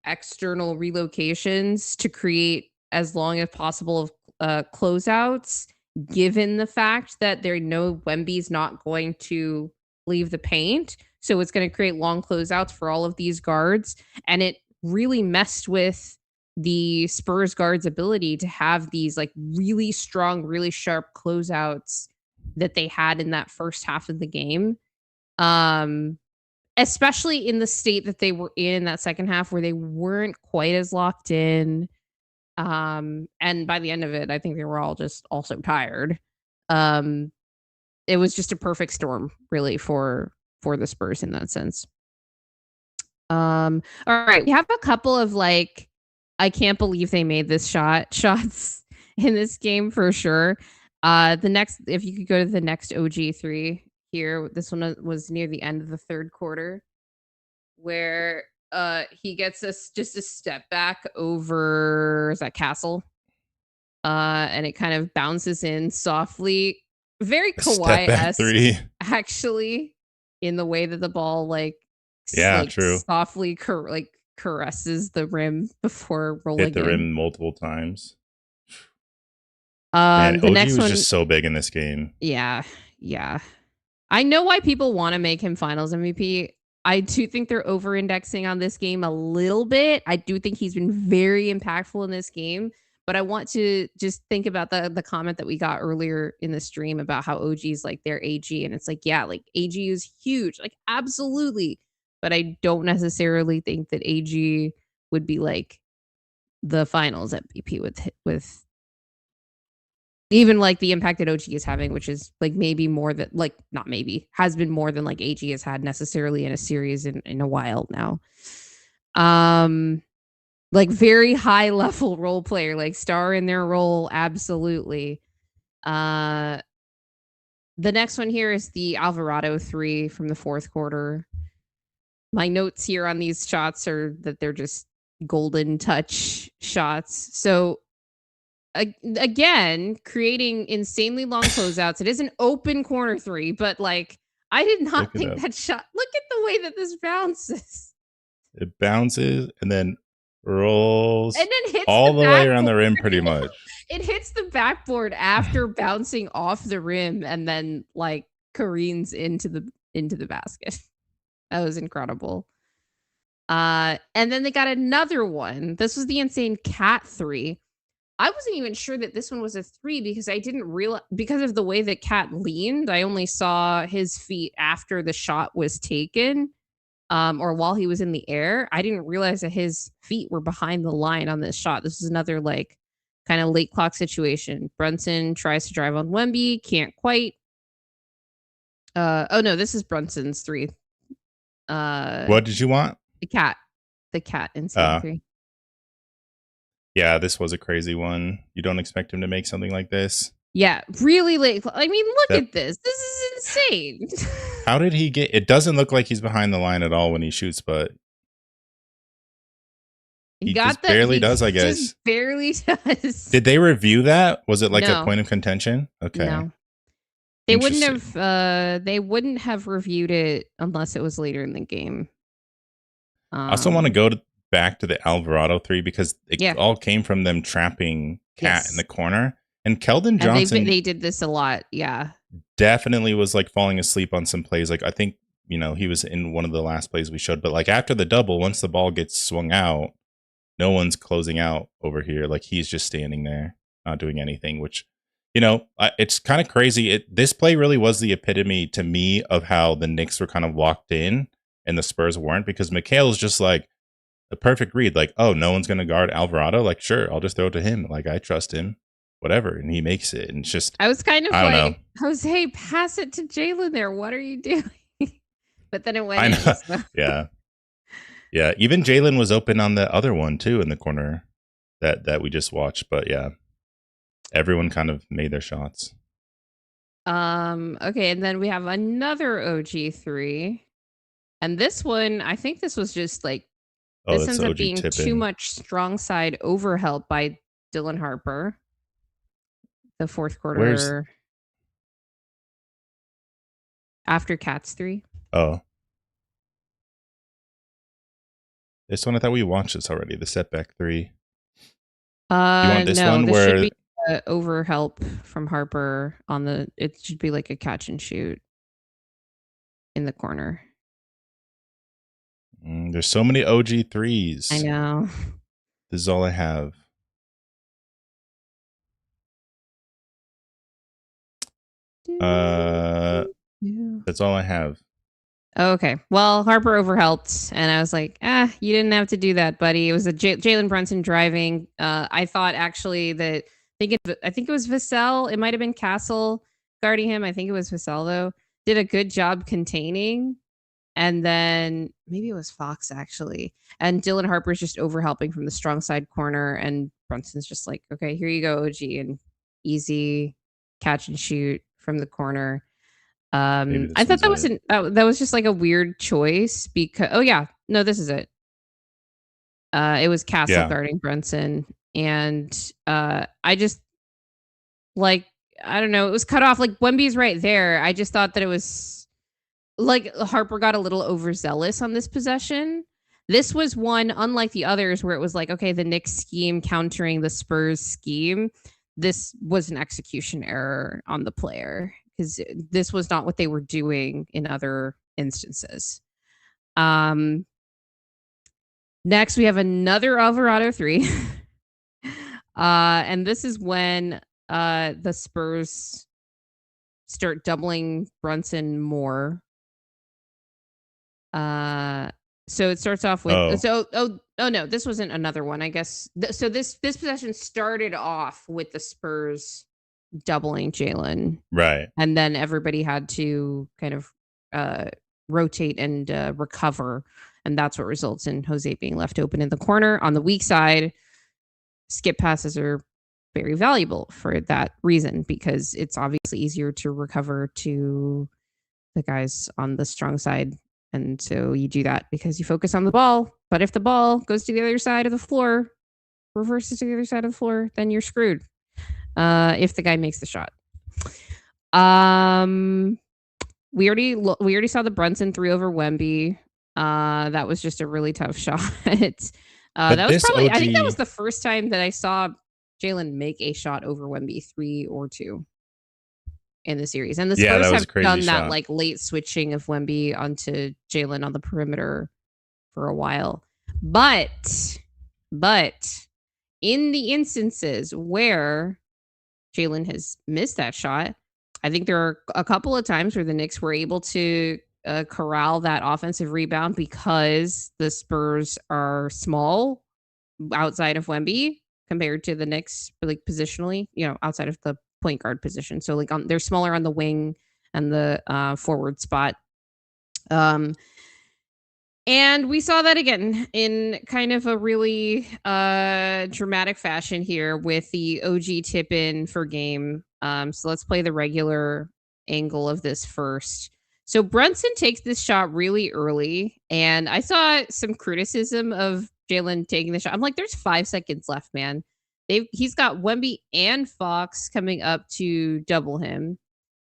external relocations to create as long as possible of closeouts, given the fact that they know Wemby's not going to leave the paint. So it's going to create long closeouts for all of these guards. And it really messed with the Spurs guards' ability to have these really strong, really sharp closeouts that they had in that first half of the game. Especially in the state that they were in that second half where they weren't quite as locked in. And by the end of it, I think they were all just also tired. It was just a perfect storm, really, for the Spurs in that sense. All right. We have a couple of I can't believe they made this shots in this game for sure. If you could go to the next OG3 here, this one was near the end of the third quarter, where he gets us just a step back over, is that Castle? And it kind of bounces in softly, very Kawhi-esque, actually, in the way that the ball true, softly caresses the rim before rolling. Hit the rim multiple times. Man, the OG next was one just so big in this game. Yeah. I know why people want to make him finals MVP. I do think they're over-indexing on this game a little bit. I do think he's been very impactful in this game, but I want to just think about the comment that we got earlier in the stream about how OG's like their AG, and it's like, yeah, like AG is huge, like absolutely, but I don't necessarily think that AG would be like the finals MVP with even like the impact that OG is having, which is like maybe more than like not maybe has been more than like AG has had necessarily in a series in a while now. Like very high level role player, like star in their role, absolutely. The next one here is the Alvarado 3 from the fourth quarter. My notes here on these shots are that they're just golden touch shots. So again, creating insanely long closeouts. It is an open corner 3, but like I did not think that shot. Look at the way that this bounces. It bounces and then rolls and then hits all the way around the rim pretty much. It hits the backboard after bouncing off the rim and then like careens into the basket. That was incredible. And then they got another one. This was the insane Cat 3. I wasn't even sure that this one was a 3 because I didn't realize, because of the way that Cat leaned, I only saw his feet after the shot was taken, or while he was in the air. I didn't realize that his feet were behind the line on this shot. This is another like kind of late clock situation. Brunson tries to drive on Wemby, can't quite. Oh no, this is Brunson's 3. What did you want? The cat insane 3. Yeah, this was a crazy one. You don't expect him to make something like this. Yeah, really late. I mean, look at this. This is insane. How did he get... It doesn't look like he's behind the line at all when he shoots, but he just barely does, I guess. Just barely does. Did they review that? Was it like a point of contention? Okay. No. They wouldn't have reviewed it unless it was later in the game. I also want to go back to the Alvarado 3 because it all came from them trapping Cat in the corner. And Keldon Johnson... they did this a lot, yeah. Definitely was like falling asleep on some plays. Like I think, he was in one of the last plays we showed. But like after the double, once the ball gets swung out, no one's closing out over here. Like he's just standing there, not doing anything, which... it's kind of crazy. This play really was the epitome to me of how the Knicks were kind of locked in and the Spurs weren't, because Mikhail's just like a perfect read. Like, oh, no one's going to guard Alvarado. Like, sure, I'll just throw it to him. Like, I trust him, whatever. And he makes it. And it's just, I was kind of like, Jose, pass it to Jalen there. What are you doing? But then it went in. So. Yeah. Yeah. Even Jalen was open on the other one too, in the corner that we just watched. But yeah. Everyone kind of made their shots. Okay, and then we have another OG 3. And this one, I think this was just like this ends up being too much strong side overhelp by Dylan Harper. The fourth quarter after Cats 3. Oh. This one, I thought we watched this already, the setback 3. You want this one this where should be over help from Harper on it should be like a catch and shoot in the corner. There's so many OG 3s. I know. This is all I have. That's all I have. Okay. Well, Harper overhelped, and I was like, you didn't have to do that, buddy. It was a Jalen Brunson driving. I thought actually that I think it was Vassell. It might have been Castle guarding him. I think it was Vassell, though. Did a good job containing. And then maybe it was Fox, actually. And Dylan Harper's just overhelping from the strong side corner. And Brunson's just like, okay, here you go, OG. And easy catch and shoot from the corner. I thought that was just like a weird choice because... Oh, yeah. No, this is it. It was Castle guarding Brunson. And I just like, I don't know, it was cut off. Like Wemby's right there. I just thought that it was like Harper got a little overzealous on this possession. This was one, unlike the others, where it was like, okay, the Knicks scheme countering the Spurs scheme. This was an execution error on the player because this was not what they were doing in other instances. Next, we have another Alvarado 3. And this is when the Spurs start doubling Brunson more. So it starts off with no, this wasn't another one, I guess. So this possession started off with the Spurs doubling Jalen, right? And then everybody had to kind of rotate and recover, and that's what results in Jose being left open in the corner. On the weak side, skip passes are very valuable for that reason, because it's obviously easier to recover to the guys on the strong side. And so you do that because you focus on the ball. But if the ball goes to the other side of the floor, reverses to the other side of the floor, then you're screwed. If the guy makes the shot. We already saw the Brunson 3 over Wemby. That was just a really tough shot. That was probably, I think that was the first time that I saw Jalen make a shot over Wemby, 3 or 2 in the series. And the Spurs have done that like late switching of Wemby onto Jalen on the perimeter for a while. But in the instances where Jalen has missed that shot, I think there are a couple of times where the Knicks were able to corral that offensive rebound because the Spurs are small outside of Wemby compared to the Knicks, like positionally, outside of the point guard position. So like they're smaller on the wing and the forward spot. And we saw that again in kind of a really dramatic fashion here with the OG tip in for game. So let's play the regular angle of this first. So Brunson takes this shot really early, and I saw some criticism of Jalen taking the shot. I'm like, there's 5 seconds left, man. He's got Wemby and Fox coming up to double him.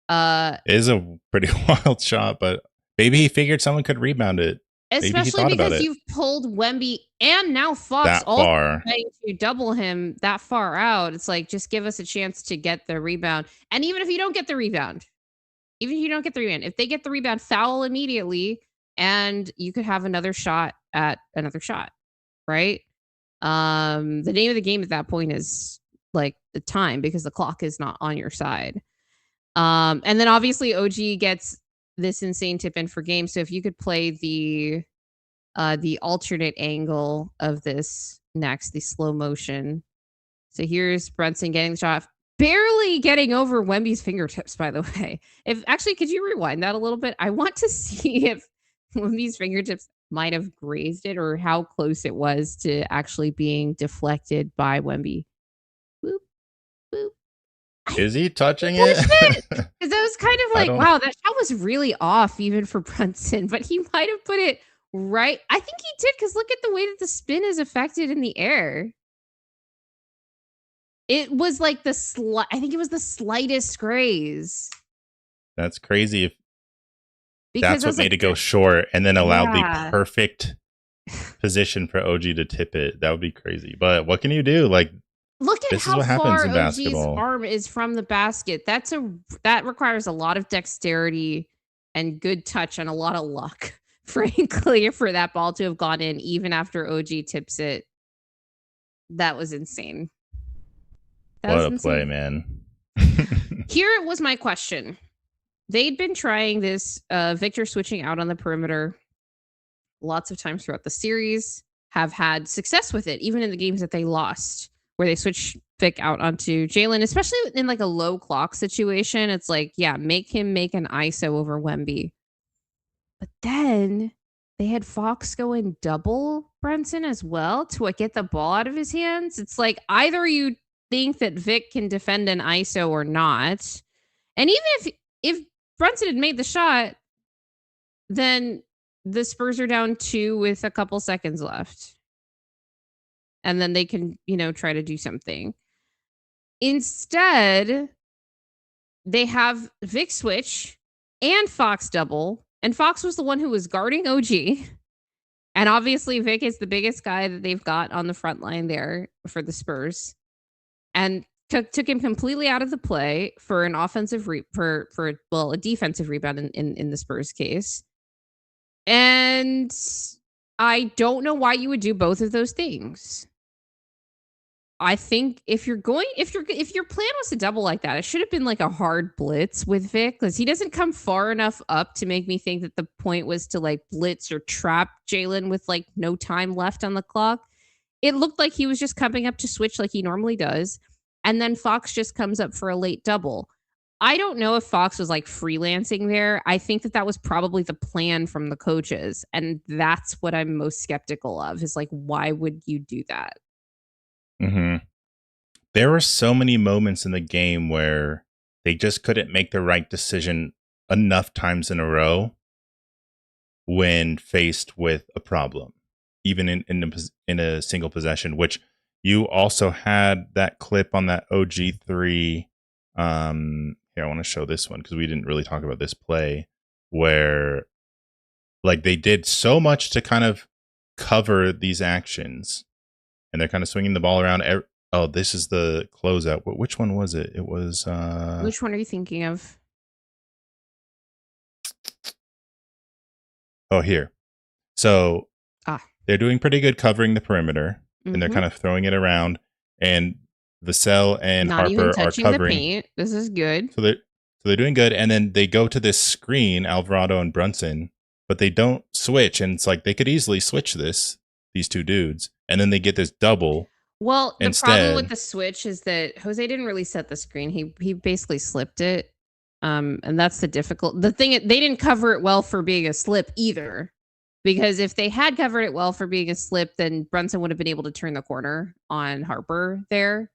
It is a pretty wild shot, but maybe he figured someone could rebound it. Especially because you've pulled Wemby and now Fox all trying to double him that far out. It's like, just give us a chance to get the rebound. And even if you don't get the rebound, if they get the rebound, foul immediately, and you could have another shot at another shot, right? The name of the game at that point is like the time, because the clock is not on your side. And then obviously OG gets this insane tip in for game. So if you could play the alternate angle of this next, the slow motion. So here's Brunson getting the shot, barely getting over Wemby's fingertips, by the way. Could you rewind that a little bit? I want to see if Wemby's fingertips might have grazed it, or how close it was to actually being deflected by Wemby. Boop, boop. Is he touching it? Because that was kind of like, wow, that shot was really off even for Brunson, but he might have put it right. I think he did, because look at the way that the spin is affected in the air. It was like I think it was the slightest graze. That's crazy. Because that's what made it go short and then allowed the perfect position for OG to tip it. That would be crazy. But what can you do? Like, look at how far OG's arm is from the basket. That requires a lot of dexterity and good touch and a lot of luck, frankly, for that ball to have gone in even after OG tips it. That was insane. What a play, man. Here was my question. They'd been trying this Victor switching out on the perimeter lots of times throughout the series, have had success with it, even in the games that they lost, where they switch Vic out onto Jalen, especially in like a low clock situation. It's like, yeah, make him make an ISO over Wemby. But then they had Fox go and double Brunson as well to get the ball out of his hands. It's like, either you think that Vic can defend an ISO or not. And even if Brunson had made the shot, then the Spurs are down 2 with a couple seconds left. And then they can, try to do something. Instead, they have Vic switch and Fox double. And Fox was the one who was guarding OG. And obviously, Vic is the biggest guy that they've got on the front line there for the Spurs. And took him completely out of the play for an offensive a defensive rebound in the Spurs case. And I don't know why you would do both of those things. I think if your plan was to double like that, it should have been like a hard blitz with Vic, because he doesn't come far enough up to make me think that the point was to like blitz or trap Jalen with like no time left on the clock. It looked like he was just coming up to switch like he normally does. And then Fox just comes up for a late double. I don't know if Fox was like freelancing there. I think that was probably the plan from the coaches. And that's what I'm most skeptical of, is like, why would you do that? Mm-hmm. There were so many moments in the game where they just couldn't make the right decision enough times in a row when faced with a problem, even in a single possession, which you also had that clip on that OG3. Here, I want to show this one because we didn't really talk about this play, where like they did so much to kind of cover these actions, and they're kind of swinging the ball around. Oh, this is the closeout. Which one was it? It was... Which one are you thinking of? Oh, here. So they're doing pretty good covering the perimeter, and they're kind of throwing it around, and Vassell and Not Harper even touching are covering the paint. This is good. So they're doing good, and then they go to this screen, Alvarado and Brunson, but they don't switch, and it's like they could easily switch these two dudes, and then they get this double. Well, the problem with the switch is that Jose didn't really set the screen. He basically slipped it. And that's the thing. They didn't cover it well for being a slip either, because if they had covered it well for being a slip, then Brunson would have been able to turn the corner on Harper there.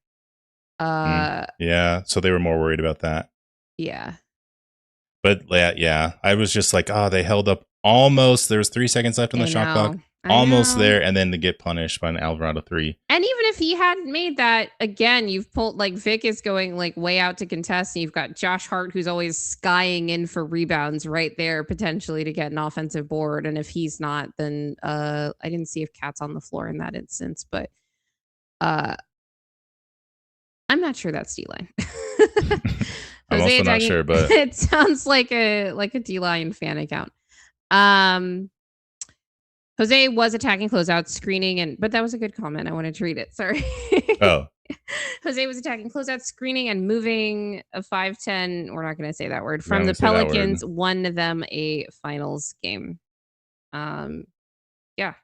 Yeah. So they were more worried about that. Yeah. But yeah, I was just like, they held up almost. There was 3 seconds left on the shot clock. Almost there, and then to get punished by an Alvarado 3. And even if he hadn't made that, again, you've pulled, like, Vic is going like way out to contest, and you've got Josh Hart, who's always skying in for rebounds right there, potentially to get an offensive board. And if he's not, then I didn't see if Cat's on the floor in that instance, but I'm not sure that's D-line. I'm also not sure, but it sounds like a D-line fan account. Jose was attacking closeouts, screening, but that was a good comment. I wanted to read it. Sorry. Oh. Jose was attacking closeouts, screening, and moving a 5-10. We're not going to say that word. From the Pelicans, won them a finals game. Yeah.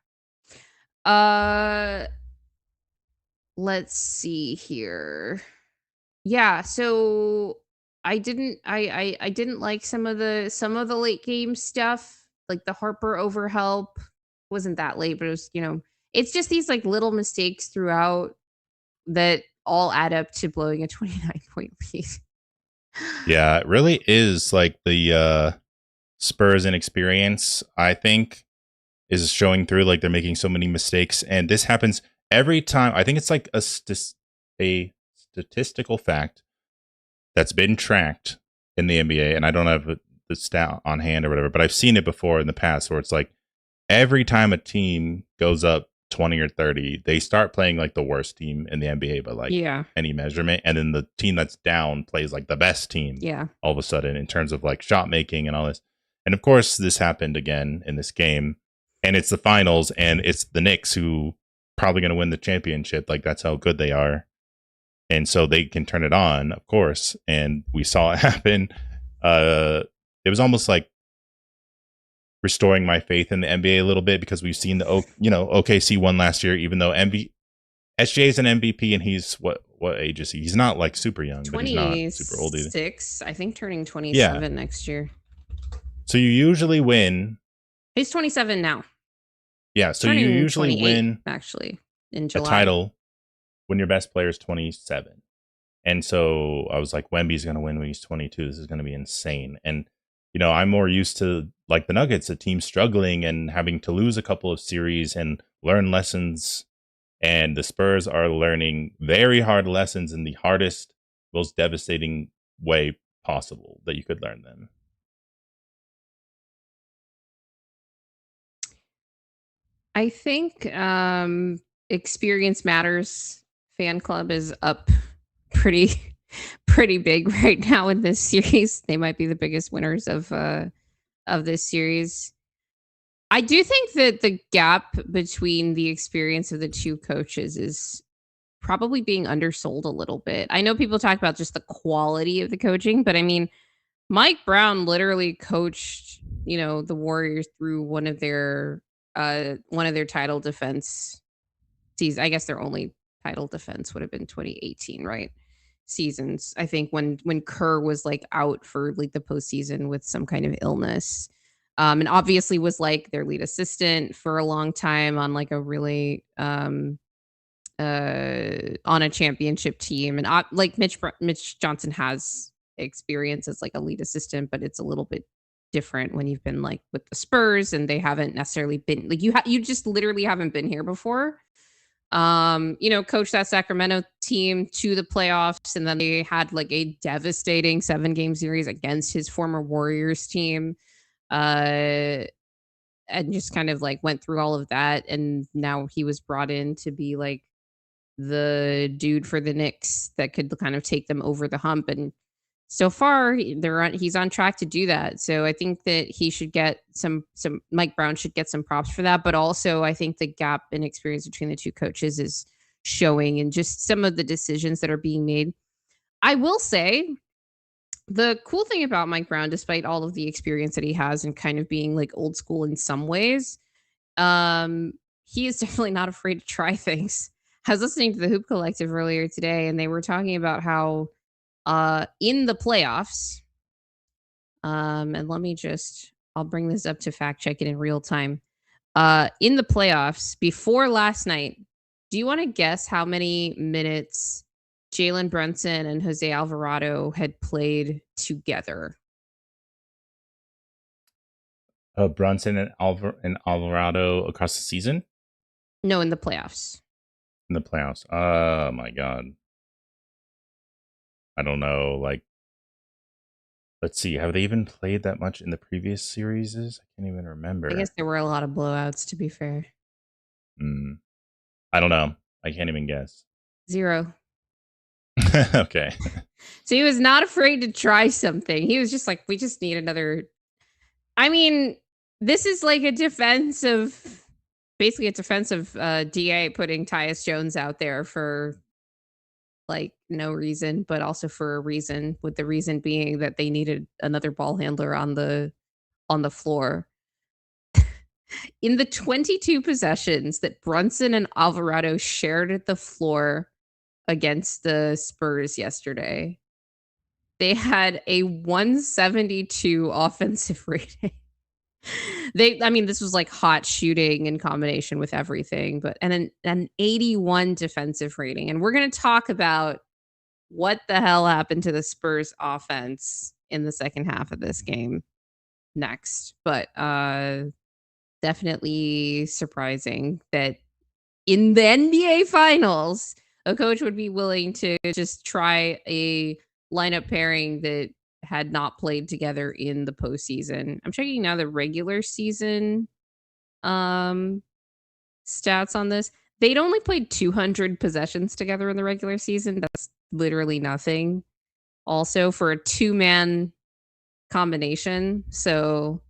Let's see here. Yeah. So I didn't like some of the late game stuff, like the Harper overhelp. Wasn't that late, but it was, it's just these like little mistakes throughout that all add up to blowing a 29-point lead. Yeah, it really is like the Spurs inexperience, I think, is showing through. Like they're making so many mistakes, and this happens every time. I think it's like a statistical fact that's been tracked in the NBA, and I don't have the stat on hand or whatever, but I've seen it before in the past where it's like, every time a team goes up 20 or 30, they start playing like the worst team in the NBA by like any measurement. And then the team that's down plays like the best team all of a sudden in terms of like shot making and all this. And of course, this happened again in this game. And it's the finals, and it's the Knicks who probably going to win the championship. Like that's how good they are. And so they can turn it on, of course. And we saw it happen. It was almost like restoring my faith in the NBA a little bit, because we've seen the OKC won last year, even though SGA is an MVP, and he's what age is he? He's not like super young, but he's not super old either. 26, I think, turning 27 next year. So you usually win. He's 27 now. Yeah, so you usually win actually in July. A title when your best player is 27. And so I was like, Wemby's going to win when he's 22. This is going to be insane. And I'm more used to like the Nuggets, a team struggling and having to lose a couple of series and learn lessons. And the Spurs are learning very hard lessons in the hardest, most devastating way possible that you could learn them. I think experience matters. Fan club is up pretty big right now in this series. They might be the biggest winners of this series. I do think that the gap between the experience of the two coaches is probably being undersold a little bit. I know people talk about just the quality of the coaching, but I mean, Mike Brown literally coached, the Warriors through one of their title defense season. I guess their only title defense would have been 2018, right? Seasons. I think when Kerr was like out for like the postseason with some kind of illness. And obviously was like their lead assistant for a long time on like a really on a championship team. And like Mitch Johnson has experience as like a lead assistant, but it's a little bit different when you've been like with the Spurs and they haven't necessarily been like you just literally haven't been here before. Coached that Sacramento team to the playoffs, and then they had like a devastating 7-game series against his former Warriors team. And just kind of like went through all of that, and now he was brought in to be like the dude for the Knicks that could kind of take them over the hump, and so far he's on track to do that. So I think that he should get some Mike Brown should get some props for that, but also I think the gap in experience between the two coaches is showing and just some of the decisions that are being made. I will say the cool thing about Mike Brown, despite all of the experience that he has and kind of being like old school in some ways, he is definitely not afraid to try things. I was listening to the Hoop Collective earlier today, and they were talking about how in the playoffs, and I'll bring this up to fact check it in real time. In the playoffs before last night, do you want to guess how many minutes Jalen Brunson and Jose Alvarado had played together? Brunson and Alvarado across the season? No, in the playoffs. In the playoffs. Oh my God. I don't know. Like, let's see. Have they even played that much in the previous series? I can't even remember. I guess there were a lot of blowouts, to be fair. I don't know. I can't even guess. 0. Okay. So he was not afraid to try something. He was just like, we just need another. I mean, this is like basically a defensive DA putting Tyus Jones out there for like no reason, but also for a reason, with the reason being that they needed another ball handler on the floor. In the 22 possessions that Brunson and Alvarado shared at the floor against the Spurs yesterday, they had a 172 offensive rating. This was like hot shooting in combination with everything, but and an 81 defensive rating. And we're going to talk about what the hell happened to the Spurs offense in the second half of this game next. But definitely surprising that in the NBA Finals, a coach would be willing to just try a lineup pairing that had not played together in the postseason. I'm checking now the regular season stats on this. They'd only played 200 possessions together in the regular season. That's literally nothing. Also for a 2-man combination. So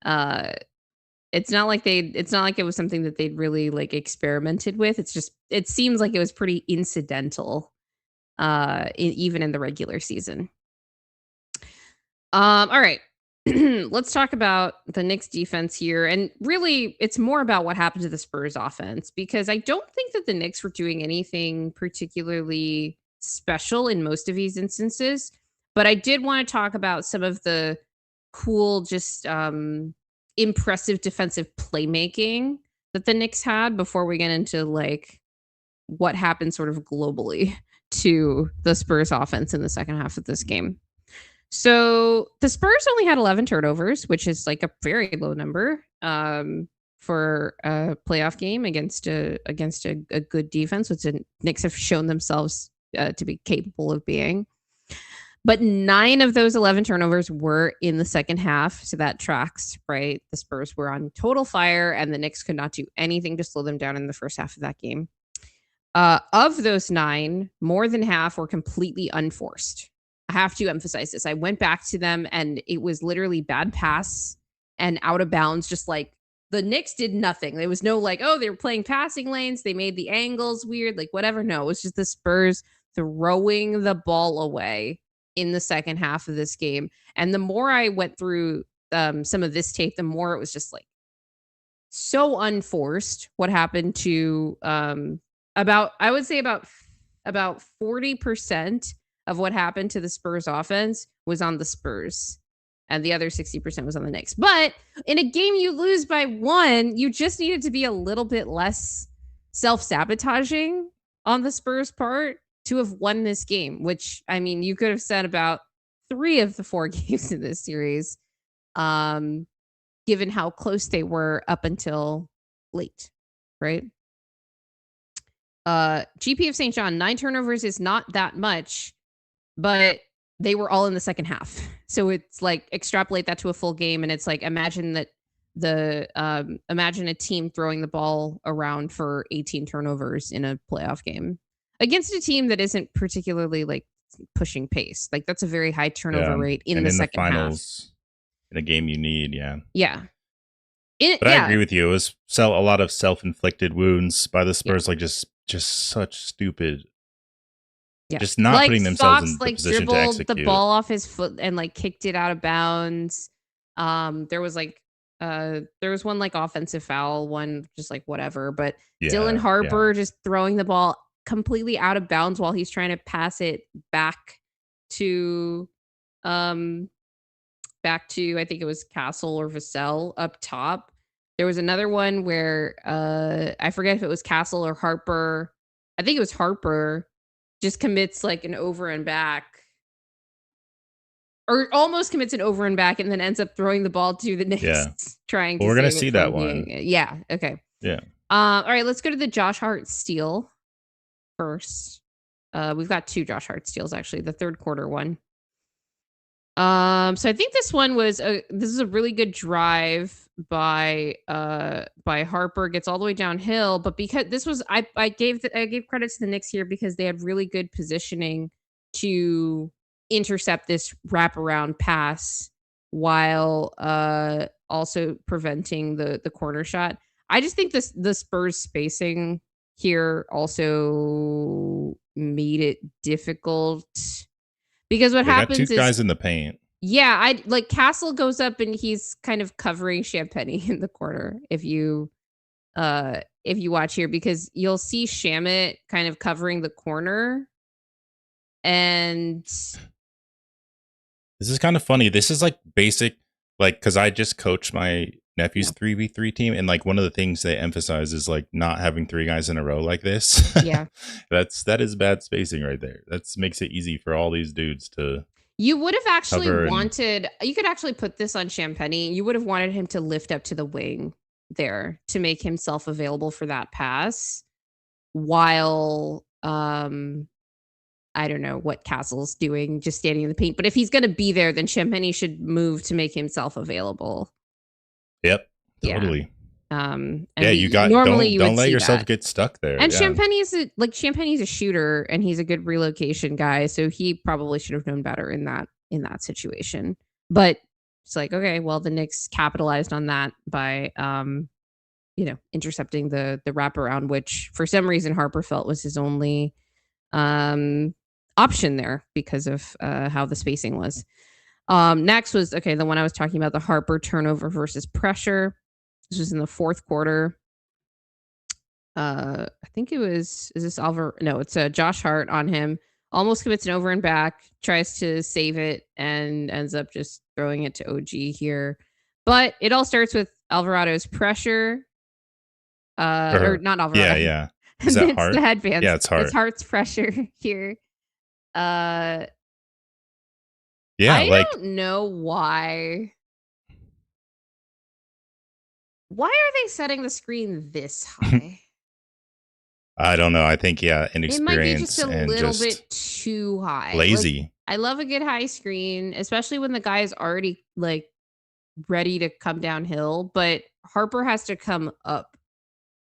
it's not like it was something that they'd really like experimented with. It seems like it was pretty incidental even in the regular season. All right. Let's talk about the Knicks defense here. And really, it's more about what happened to the Spurs offense, because I don't think that the Knicks were doing anything particularly special in most of these instances. But I did want to talk about some of the cool, just impressive defensive playmaking that the Knicks had before we get into like what happened sort of globally to the Spurs offense in the second half of this game. So the Spurs only had 11 turnovers, which is like a very low number for a playoff game against a good defense, which the Knicks have shown themselves to be capable of being. But 9 of those 11 turnovers were in the second half, so that tracks, right? The Spurs were on total fire, and the Knicks could not do anything to slow them down in the first half of that game. Of those 9, more than half were completely unforced. I have to emphasize this. I went back to them and it was literally bad pass and out of bounds, just like the Knicks did nothing. There was no like, oh, they were playing passing lanes. They made the angles weird, like whatever. No, it was just the Spurs throwing the ball away in the second half of this game. And the more I went through some of this tape, the more it was just like so unforced what happened to I would say about 40% of what happened to the Spurs offense was on the Spurs and the other 60% was on the Knicks. But in a game you lose by 1, you just needed to be a little bit less self-sabotaging on the Spurs part to have won this game, which I mean, you could have said about 3 of the 4 games in this series. Given how close they were up until late, right? GP of St. John, 9 turnovers is not that much, but they were all in the second half. So it's like extrapolate that to a full game, and it's like imagine a team throwing the ball around for 18 turnovers in a playoff game against a team that isn't particularly like pushing pace. Like that's a very high turnover rate in the second finals. In a game you need, yeah. But I agree with you. It was a lot of self-inflicted wounds by the Spurs, like just such stupid, just not like putting themselves in the position to execute. The ball off his foot and like kicked it out of bounds. There was one like offensive foul, one just like whatever. But Dylan Harper just throwing the ball completely out of bounds while he's trying to pass it back to I think it was Castle or Vassell up top. There was another one where I forget if it was Castle or Harper. I think it was Harper just commits like an over and back or almost commits an over and back and then ends up throwing the ball to the Knicks trying to we're going to see that one. Yeah. Okay. Yeah. All right. Let's go to the Josh Hart steal first. We've got 2 Josh Hart steals, actually, the third quarter one. So I think this one was this is a really good drive by Harper, gets all the way downhill, but because this was I gave credit to the Knicks here because they had really good positioning to intercept this wraparound pass while also preventing the corner shot. I just think the Spurs spacing here also made it difficult. Because what happens is 2 guys in the paint. Yeah, I like Castle goes up and he's kind of covering Champagny in the corner. If you watch here, because you'll see Shamet kind of covering the corner, and this is kind of funny. This is like basic, like because I just coached my nephew's 3v3 team, and like one of the things they emphasize is like not having 3 guys in a row like this. Yeah. that is bad spacing right there. That makes it easy for all these dudes to you would have actually wanted you could actually put this on Champagny. You would have wanted him to lift up to the wing there to make himself available for that pass while I don't know what Castle's doing, just standing in the paint. But if he's going to be there, then Champagny should move to make himself available. Yep, totally. And you got normally don't let yourself get stuck there. And Champagny's a shooter, and he's a good relocation guy, so he probably should have known better in that situation. But it's like, okay, well, the Knicks capitalized on that by intercepting the wraparound, which for some reason Harper felt was his only option there because of how the spacing was. Next was, the one I was talking about, the Harper turnover versus pressure. This was in the fourth quarter. I think it was, is this Alvarado? No, it's Josh Hart on him. Almost commits an over and back, tries to save it, and ends up just throwing it to OG here. But it all starts with Alvarado's pressure. Or not Alvarado. Yeah. Is that Hart? The headband. Yeah, it's Hart. It's Hart's pressure here. I don't know why. Why are they setting the screen this high? I don't know. I think, inexperience. It might be just a little bit too high. Lazy. Like, I love a good high screen, especially when the guy is already ready to come downhill, but Harper has to come up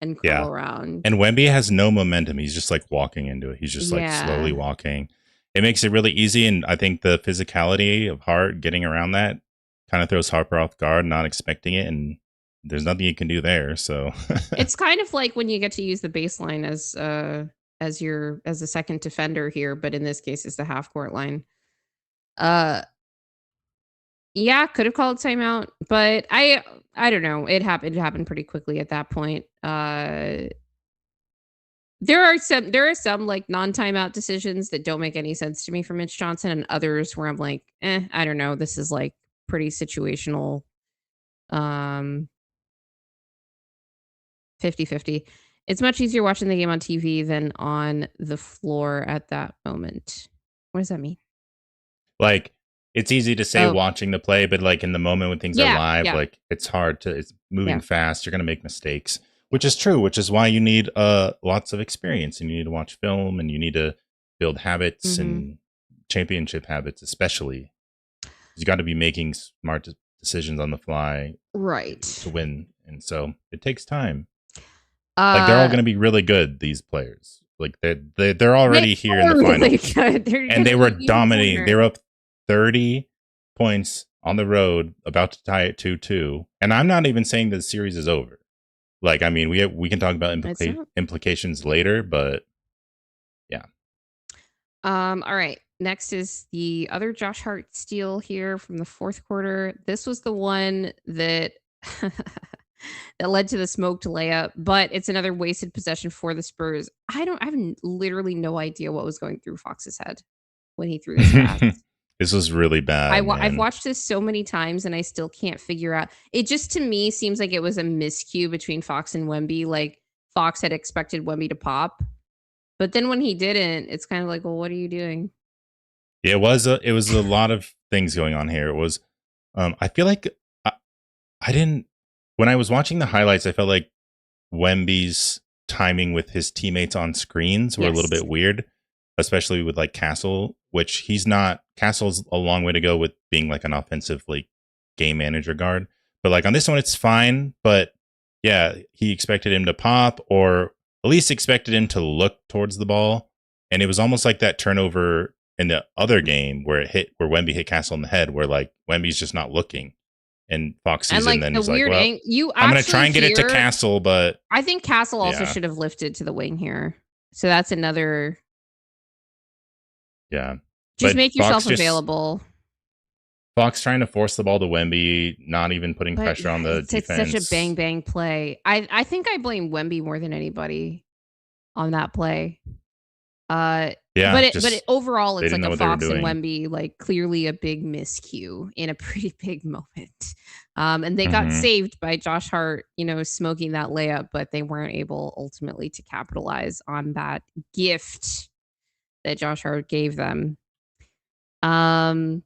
and curl Yeah. around. And Wemby has no momentum. He's just like walking into it. He's just like slowly Yeah. walking. It makes it really easy. And I think the physicality of Hart getting around that kind of throws Harper off guard, not expecting it. And there's nothing you can do there. So It's kind of like when you get to use the baseline as a second defender here, but in this case it's the half court line. Yeah, could have called timeout, but I don't know. It happened pretty quickly at that point. There are some like non-timeout decisions that don't make any sense to me from Mitch Johnson, and others where I'm like, I don't know. This is like pretty situational. Um 50-50. It's much easier watching the game on TV than on the floor at that moment. What does that mean? like it's easy to say Oh, watching the play, but like in the moment when things are yeah, live, yeah, like it's hard to, it's moving yeah. fast. You're going to make mistakes, which is true, which is why you need lots of experience and you need to watch film and you need to build habits Mhm. and championship habits, especially. You got to be making smart decisions on the fly to Right. win. And so it takes time. Like they're all Uh, going to be really good, these players. Like they're they already here in the are really finals. good. They're And gonna they were beat you in the dominating. They corner. were up 30 points on the road, about to tie it 2-2. And I'm not even saying that the series is over. Like, I mean, we can talk about It's not. implications later, but yeah. All right. Next is the other Josh Hart steal here from the fourth quarter. This was the one that that led to the smoked layup, but it's another wasted possession for the Spurs. I have literally no idea what was going through Fox's head when he threw this pass. This was really bad, I've man. watched this so many times and I still can't figure out. It just to me seems like it was a miscue between Fox and Wemby. Like Fox had expected Wemby to pop, but then when he didn't, it's kind of like, well, what are you doing? Yeah, it was a lot of things going on here. It was I feel like I, I didn't when I was watching the highlights, I felt like Wemby's timing with his teammates on screens were a little Yes. bit weird, especially with like Castle, which he's not. Castle's a long way to go with being like an offensive like game manager guard. But like on this one, it's fine. But yeah, he expected him to pop, or at least expected him to look towards the ball. And it was almost like that turnover in the other game where where Wemby hit Castle in the head, where like Wemby's just not looking. And Fox And sees it, and like then the he's like, weird well, you I'm going to try actually and get it to hear Castle, but I think Castle also yeah. should have lifted to the wing here. So that's another Yeah. just But make yourself available. Fox trying to force the ball to Wemby, not even putting But pressure on the it's such a defense. bang bang play. I think I blame Wemby more than anybody on that play. Yeah, But just overall, they it's didn't like know a what they were Fox and doing. Wemby, like clearly a big miscue in a pretty big moment. And they got Mm-hmm. saved by Josh Hart, smoking that layup, but they weren't able ultimately to capitalize on that gift that Josh Hart gave them. Um,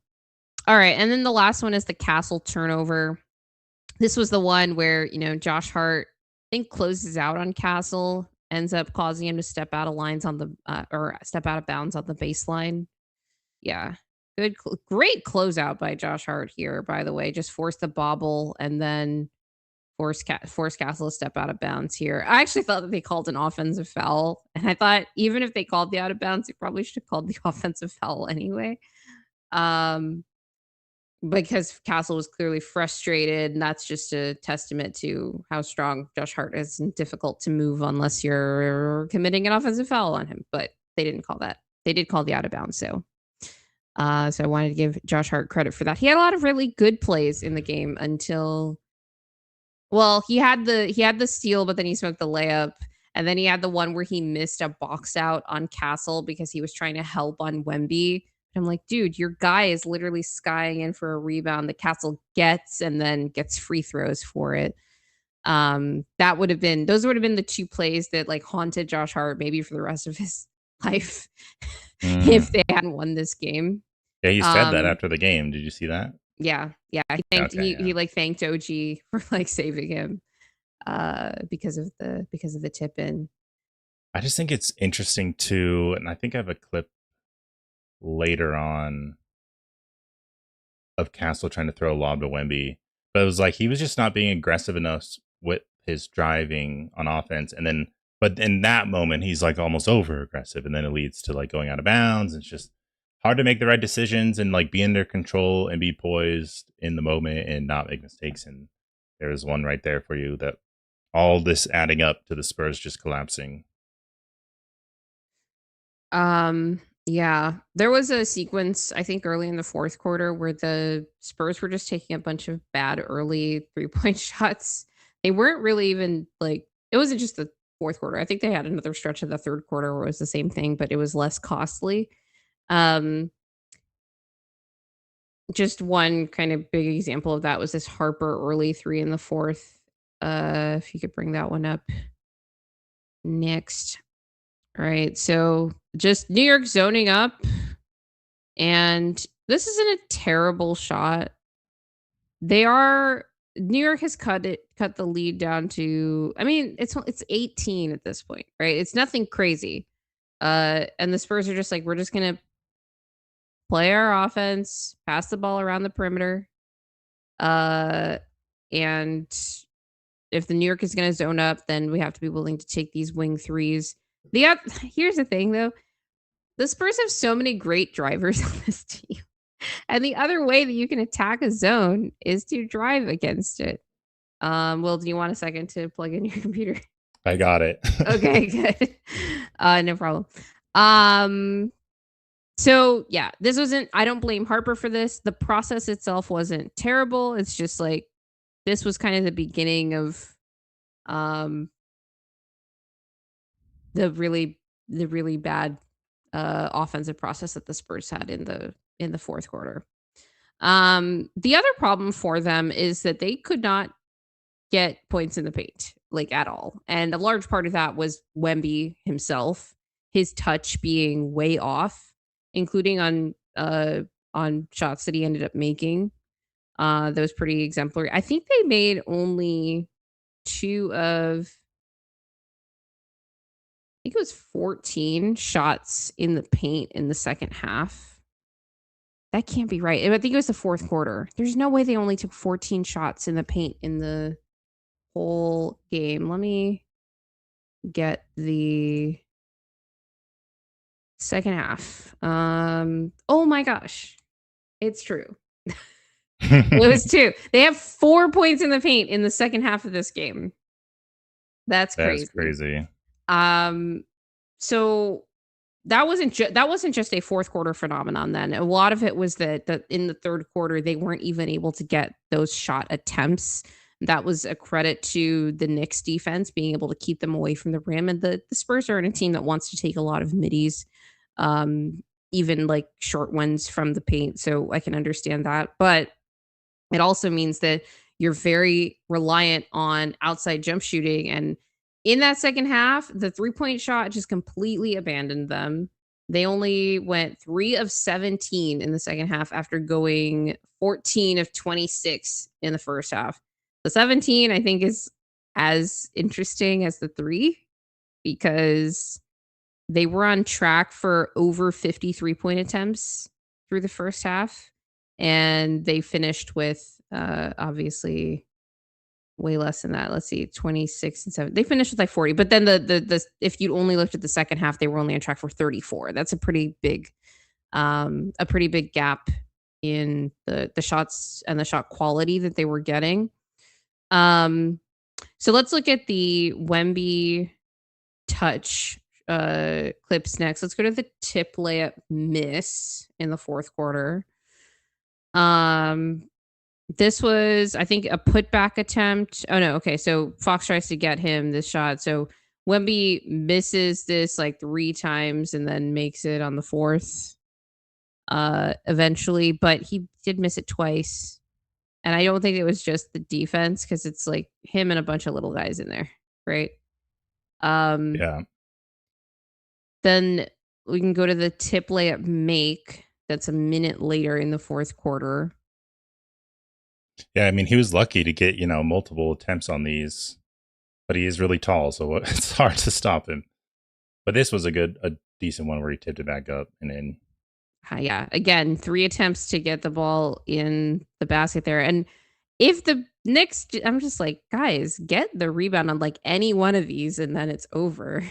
all right, and then the last one is the Castle turnover. This was the one where, Josh Hart, I think, closes out on Castle, ends up causing him to step out of lines on the or step out of bounds on the baseline. Yeah. Great closeout by Josh Hart here, by the way. Just force the bobble and then force Castle to step out of bounds here. I actually thought that they called an offensive foul, and I thought even if they called the out of bounds, they probably should have called the offensive foul anyway. Um, because Castle was clearly frustrated, and that's just a testament to how strong Josh Hart is and difficult to move unless you're committing an offensive foul on him. But they didn't call that. They did call the out of bounds, so I wanted to give Josh Hart credit for that. He had a lot of really good plays in the game until, well, he had the steal, but then he smoked the layup, and then he had the one where he missed a box out on Castle because he was trying to help on Wemby. I'm like, dude, your guy is literally skying in for a rebound that Castle gets and then gets free throws for it. Those would have been the two plays that like haunted Josh Hart maybe for the rest of his life Mm. if they hadn't won this game. Yeah, he said that Um, after the game. Did you see that? yeah, yeah. Okay, He yeah. like thanked OG for like saving him because of the tip in. I just think it's interesting too, and I think I have a clip later on of Castle trying to throw a lob to Wemby, but it was like he was just not being aggressive enough with his driving on offense, and then but in that moment he's like almost over aggressive, and then it leads to like going out of bounds. It's just hard to make the right decisions and like be under control and be poised in the moment and not make mistakes. And there's one right there for you, that all this adding up to the Spurs just collapsing. Yeah, there was a sequence, I think, early in the fourth quarter where the Spurs were just taking a bunch of bad early 3-point shots. They weren't really even like, it wasn't just the fourth quarter. I think they had another stretch of the third quarter where it was the same thing, but it was less costly. Um, just one kind of big example of that was this Harper early 3 in the fourth. If you could bring that one up next. All right, so just New York zoning up, and this isn't a terrible shot. New York has cut the lead down to, I mean, it's 18 at this point, right? It's nothing crazy. And the Spurs are just like, we're just gonna play our offense, pass the ball around the perimeter. And if the New York is gonna zone up, then we have to be willing to take these wing threes. Here's the thing though. The Spurs have so many great drivers on this team. And the other way that you can attack a zone is to drive against it. Will, do you want a second to plug in your computer? I got it. Okay, good. No problem. So yeah, this wasn't, I don't blame Harper for this. The process itself wasn't terrible. It's just like, this was kind of the beginning of the really bad offensive process that the Spurs had in the fourth quarter. The other problem for them is that they could not get points in the paint, like at all. And a large part of that was Wemby himself, his touch being way off, including on shots that he ended up making. That was pretty exemplary. I think they made only I think it was 14 shots in the paint in the second half. That can't be right. I think it was the fourth quarter. There's no way they only took 14 shots in the paint in the whole game. Let me get the second half. Oh my gosh. It's true. It was 2. They have 4 points in the paint in the second half of this game. That's crazy. So that wasn't just a fourth quarter phenomenon then. A lot of it was that in the third quarter they weren't even able to get those shot attempts. That was a credit to the Knicks defense being able to keep them away from the rim. And the Spurs are in a team that wants to take a lot of middies, even like short ones from the paint. So I can understand that. But it also means that you're very reliant on outside jump shooting. And in that second half, the 3-point shot just completely abandoned them. They only went 3 of 17 in the second half after going 14 of 26 in the first half. The 17, I think, is as interesting as the 3 because they were on track for over 50 3-point attempts through the first half. And they finished with, obviously, way less than that. Let's see, 26 and 7. They finished with like 40. But then the if you only looked at the second half, they were only on track for 34. That's a pretty big gap in the shots and the shot quality that they were getting. So let's look at the Wemby touch clips next. Let's go to the tip layup miss in the fourth quarter. This was, I think, a putback attempt. Oh no, okay. So Fox tries to get him this shot. So Wemby misses this like 3 times and then makes it on the fourth eventually, but he did miss it twice. And I don't think it was just the defense because it's like him and a bunch of little guys in there, right? Yeah. Then we can go to the tip layup make. That's a minute later in the fourth quarter. Yeah, I mean, he was lucky to get, multiple attempts on these, but he is really tall, so it's hard to stop him. But this was a decent one where he tipped it back up and in. Yeah, again, 3 attempts to get the ball in the basket there. And if the Knicks, I'm just like, guys, get the rebound on like any one of these, and then it's over.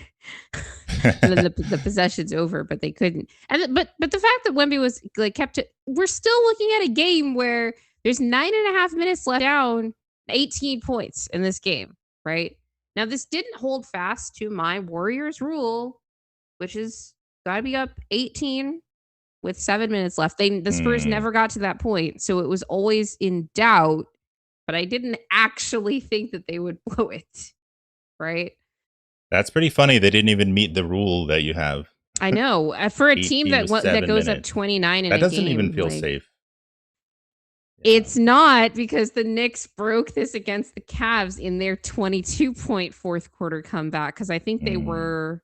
And then the possession's over, but they couldn't. And but the fact that Wemby was like kept it, we're still looking at a game where there's 9.5 minutes left down, 18 points in this game, right? Now this didn't hold fast to my Warriors rule, which is gotta be up 18 with 7 minutes left. The Spurs never got to that point, so it was always in doubt, but I didn't actually think that they would blow it, right? That's pretty funny. They didn't even meet the rule that you have. I know. For a team that goes up 29 in a game. That doesn't even feel safe. It's not, because the Knicks broke this against the Cavs in their 22-point fourth quarter comeback, because I think they were,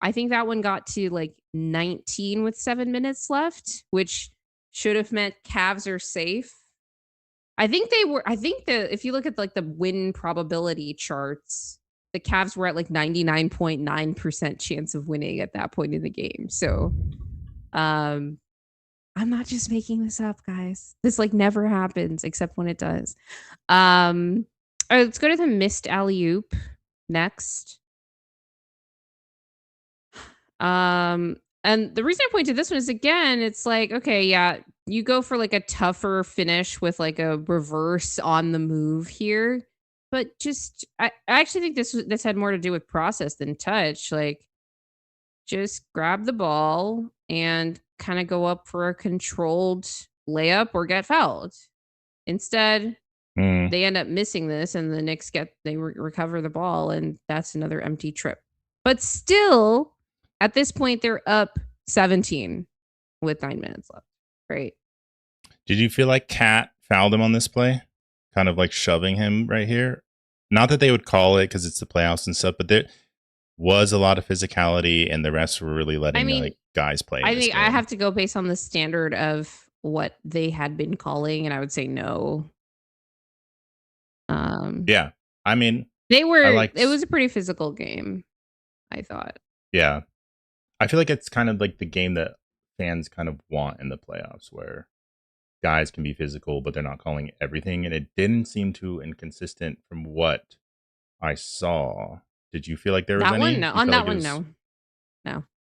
I think that one got to like 19 with 7 minutes left, which should have meant Cavs are safe. I think if you look at like the win probability charts, the Cavs were at like 99.9% chance of winning at that point in the game. So, I'm not just making this up, guys. This like never happens except when it does. All right, let's go to the missed alley-oop next. And the reason I point to this one is, again, it's like, okay, yeah, you go for like a tougher finish with like a reverse on the move here. But just, I actually think this had more to do with process than touch. Like, just grab the ball and kind of go up for a controlled layup or get fouled. Instead, they end up missing this, and the Knicks recover the ball, and that's another empty trip. But still, at this point, they're up 17 with 9 minutes left. Right? Did you feel like Cat fouled him on this play? Kind of like shoving him right here? Not that they would call it because it's the playoffs and stuff, but there was a lot of physicality, and the refs were really letting like guys play. I think I have to go based on the standard of what they had been calling, and I would say no. Yeah, I mean, it was a pretty physical game, I thought. Yeah, I feel like it's kind of like the game that fans kind of want in the playoffs, where guys can be physical, but they're not calling everything. And it didn't seem too inconsistent from what I saw. Did you feel like there was that any? One, no. On that one, no.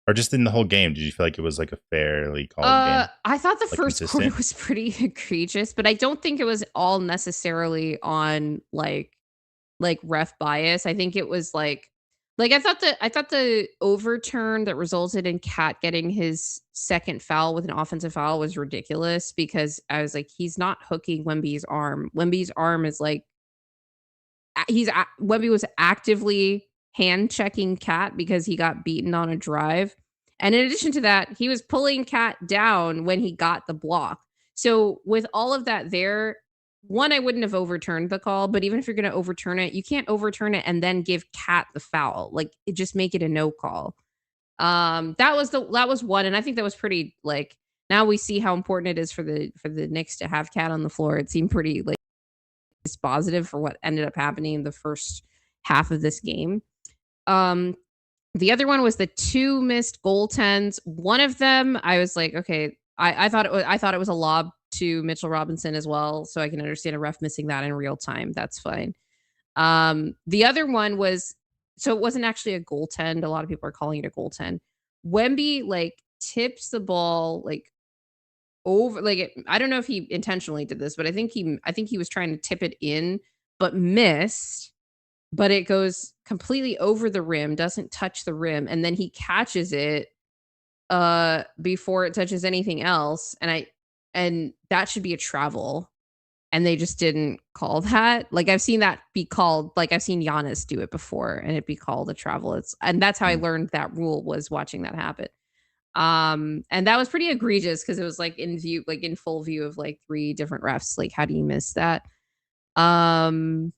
Or just in the whole game, did you feel like it was like a fairly called game? I thought the first quarter was pretty egregious, but I don't think it was all necessarily on like ref bias. I think it was like I thought the overturn that resulted in Cat getting his second foul with an offensive foul was ridiculous, because I was like, he's not hooking Wemby's arm. Wemby's arm is like, Wemby was actively hand checking Cat because he got beaten on a drive. And in addition to that, he was pulling Cat down when he got the block. So with all of that there, one, I wouldn't have overturned the call, but even if you're going to overturn it, you can't overturn it and then give Cat the foul. Like, it just make it a no call. That was one. And I think that was pretty, like, now we see how important it is for the Knicks to have Cat on the floor. It seemed pretty like dispositive for what ended up happening in the first half of this game. The other one was the 2 missed goaltends. One of them, I was like, okay, I thought it was a lob to Mitchell Robinson as well, so I can understand a ref missing that in real time. That's fine. The other one was, so it wasn't actually a goaltend. A lot of people are calling it a goaltend. Wemby like tips the ball like over, like, I don't know if he intentionally did this, but I think he was trying to tip it in, but missed. But it goes completely over the rim, doesn't touch the rim, and then he catches it before it touches anything else, and that should be a travel, and they just didn't call that. Like, I've seen that be called, like I've seen Giannis do it before and it be called a travel. And that's how I learned that rule, was watching that happen. And that was pretty egregious because it was like in full view of like 3 different refs. Like, how do you miss that? And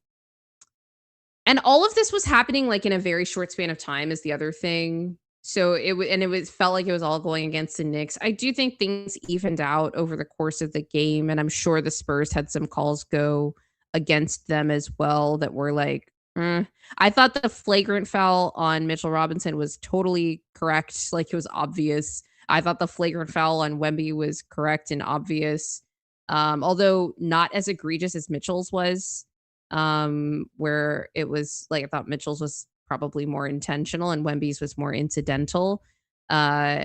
all of this was happening like in a very short span of time is the other thing. So it felt like it was all going against the Knicks. I do think things evened out over the course of the game, and I'm sure the Spurs had some calls go against them as well that were like, I thought the flagrant foul on Mitchell Robinson was totally correct. Like, it was obvious. I thought the flagrant foul on Wemby was correct and obvious. Although not as egregious as Mitchell's was, where it was like I thought Mitchell's was probably more intentional and Wemby's was more incidental. Uh,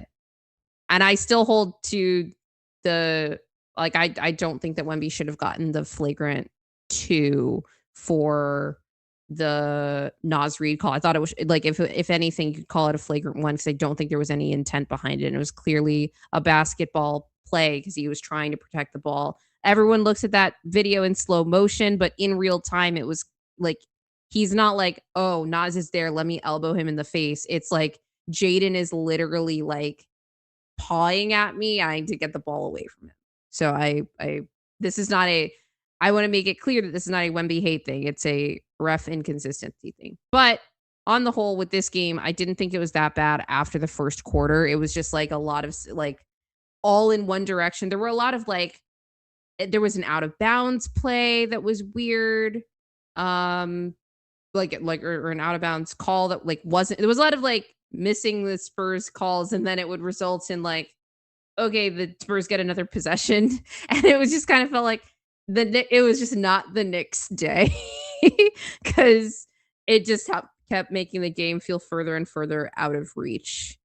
and I still hold to the like I don't think that Wemby should have gotten the flagrant 2 for the Nas Reed call. I thought it was like if anything, you could call it a flagrant 1 because I don't think there was any intent behind it. And it was clearly a basketball play because he was trying to protect the ball. Everyone looks at that video in slow motion, but in real time, it was like he's not like, oh, Nas is there, let me elbow him in the face. It's like Jaden is literally like pawing at me. I need to get the ball away from him. So this is not a, I want to make it clear that this is not a Wemby hate thing. It's a ref inconsistency thing. But on the whole, with this game, I didn't think it was that bad after the first quarter. It was just like a lot of like all in one direction. There were a lot of like, there was an out of bounds play that was weird. Or an out of bounds call that like wasn't, there was a lot of like missing the Spurs calls, and then it would result in like, okay, the Spurs get another possession. And it was just kind of felt like it was just not the Knicks day because it just kept making the game feel further and further out of reach.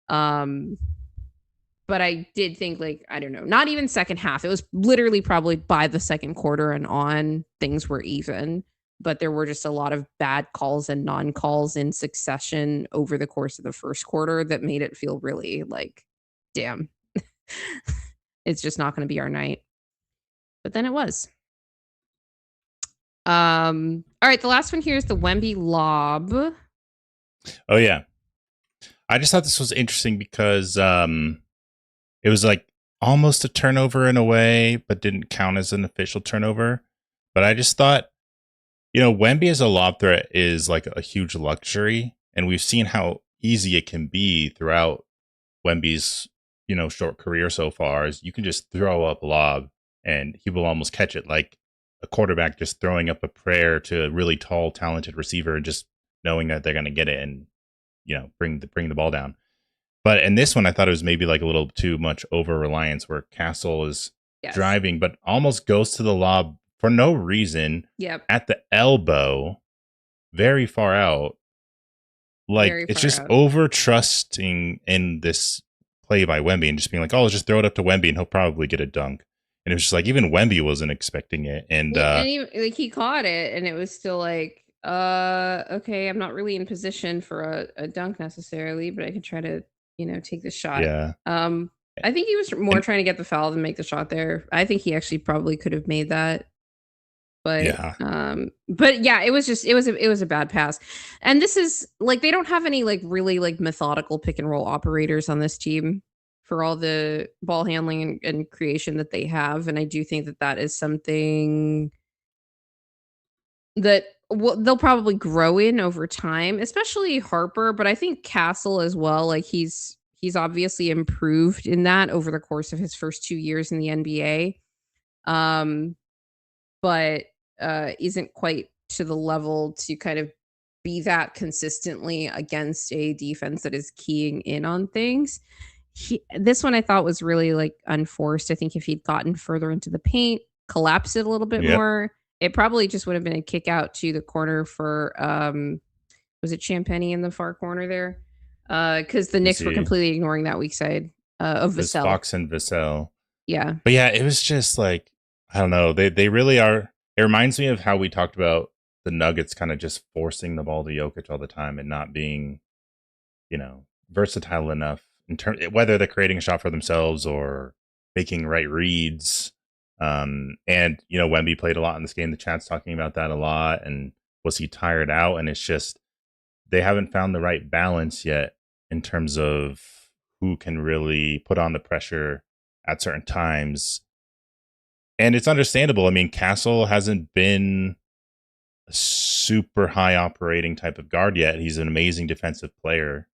But I did think like, I don't know, not even second half. It was literally probably by the second quarter and on, things were even. But there were just a lot of bad calls and non-calls in succession over the course of the first quarter that made it feel really like, damn, it's just not going to be our night. But then it was. All right, the last one here is the Wemby lob. Oh yeah, I just thought this was interesting because it was like almost a turnover in a way, but didn't count as an official turnover. But I just thought, Wemby as a lob threat is like a huge luxury, and we've seen how easy it can be throughout Wemby's, short career so far. Is you can just throw up a lob and he will almost catch it, like a quarterback just throwing up a prayer to a really tall, talented receiver, and just knowing that they're going to get it and bring the ball down. But in this one, I thought it was maybe like a little too much over reliance, where Castle is driving, but almost goes to the lob for no reason. Yep. At the elbow, very far out. Like, it's just over trusting in this play by Wemby and just being like, oh, let's just throw it up to Wemby and he'll probably get a dunk. And it was just like, even Wemby wasn't expecting it. And he caught it, and it was still like, okay, I'm not really in position for a dunk necessarily, but I could try to, take the shot. Yeah. I think he was more trying to get the foul than make the shot there. I think he actually probably could have made that. But yeah, it was a bad pass. And this is like, they don't have any like really like methodical pick and roll operators on this team for all the ball handling and creation that they have. And I do think that is something that they'll probably grow in over time, especially Harper. But I think Castle as well, like he's obviously improved in that over the course of his first 2 years in the NBA. But isn't quite to the level to kind of be that consistently against a defense that is keying in on things. This one I thought was really like unforced. I think if he'd gotten further into the paint, collapsed it a little bit more, it probably just would have been a kick out to the corner for was it Champagny in the far corner there? Because the Knicks were completely ignoring that weak side of Vassell. Fox and Vassell. Yeah. But yeah, it was just like, I don't know. They really are. It reminds me of how we talked about the Nuggets kind of just forcing the ball to Jokic all the time and not being, versatile enough in terms, whether they're creating a shot for themselves or making right reads. And Wemby played a lot in this game. The chat's talking about that a lot. And was he tired out? And it's just, they haven't found the right balance yet in terms of who can really put on the pressure at certain times. And it's understandable. I mean, Castle hasn't been a super high operating type of guard yet. He's an amazing defensive player,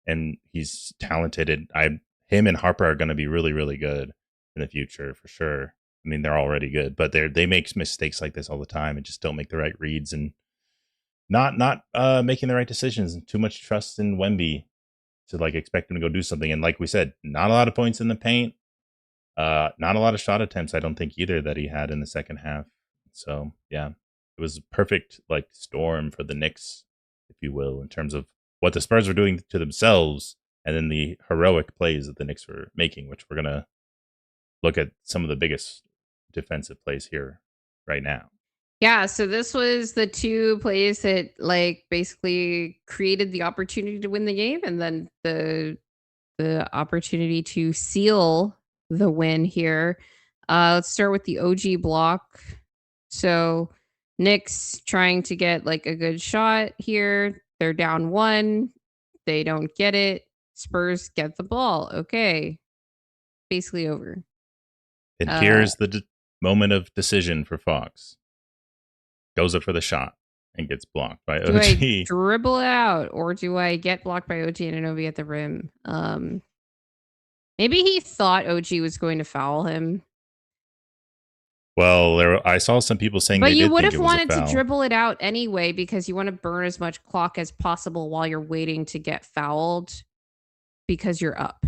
and he's talented. And him and Harper are going to be really, really good in the future for sure. I mean, they're already good, but they make mistakes like this all the time and just don't make the right reads and not making the right decisions, and too much trust in Wemby to like expect him to go do something. And like we said, not a lot of points in the paint. Not a lot of shot attempts, I don't think either that he had in the second half. So yeah, it was a perfect like storm for the Knicks, if you will, in terms of what the Spurs were doing to themselves, and then the heroic plays that the Knicks were making, which we're gonna look at some of the biggest defensive plays here right now. Yeah, so this was the two plays that like basically created the opportunity to win the game, and then the opportunity to seal the win here. Let's start with the OG block. So Knicks trying to get like a good shot here. They're down one. They don't get it. Spurs get the ball. Okay. Basically over. And here's the moment of decision for Fox. Goes up for the shot and gets blocked by OG. Do I dribble it out, or do I get blocked by OG and Anunoby at the rim? Maybe he thought OG was going to foul him. Well, I saw some people saying, but they you would have wanted to dribble it out anyway because you want to burn as much clock as possible while you're waiting to get fouled because you're up.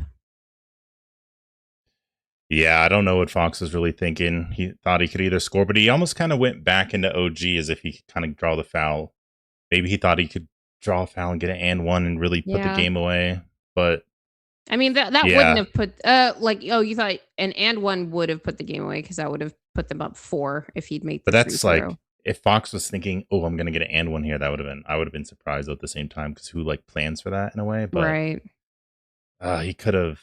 Yeah, I don't know what Fox was really thinking. He thought he could either score, but he almost kind of went back into OG as if he could kind of draw the foul. Maybe he thought he could draw a foul and get an and one and really put the game away. But I mean, that wouldn't have put you thought an and one would have put the game away because that would have put them up 4 if he'd made. But that's like if Fox was thinking, "Oh, I'm going to get an and one here," I would have been surprised at the same time because who like plans for that in a way? But right, he could have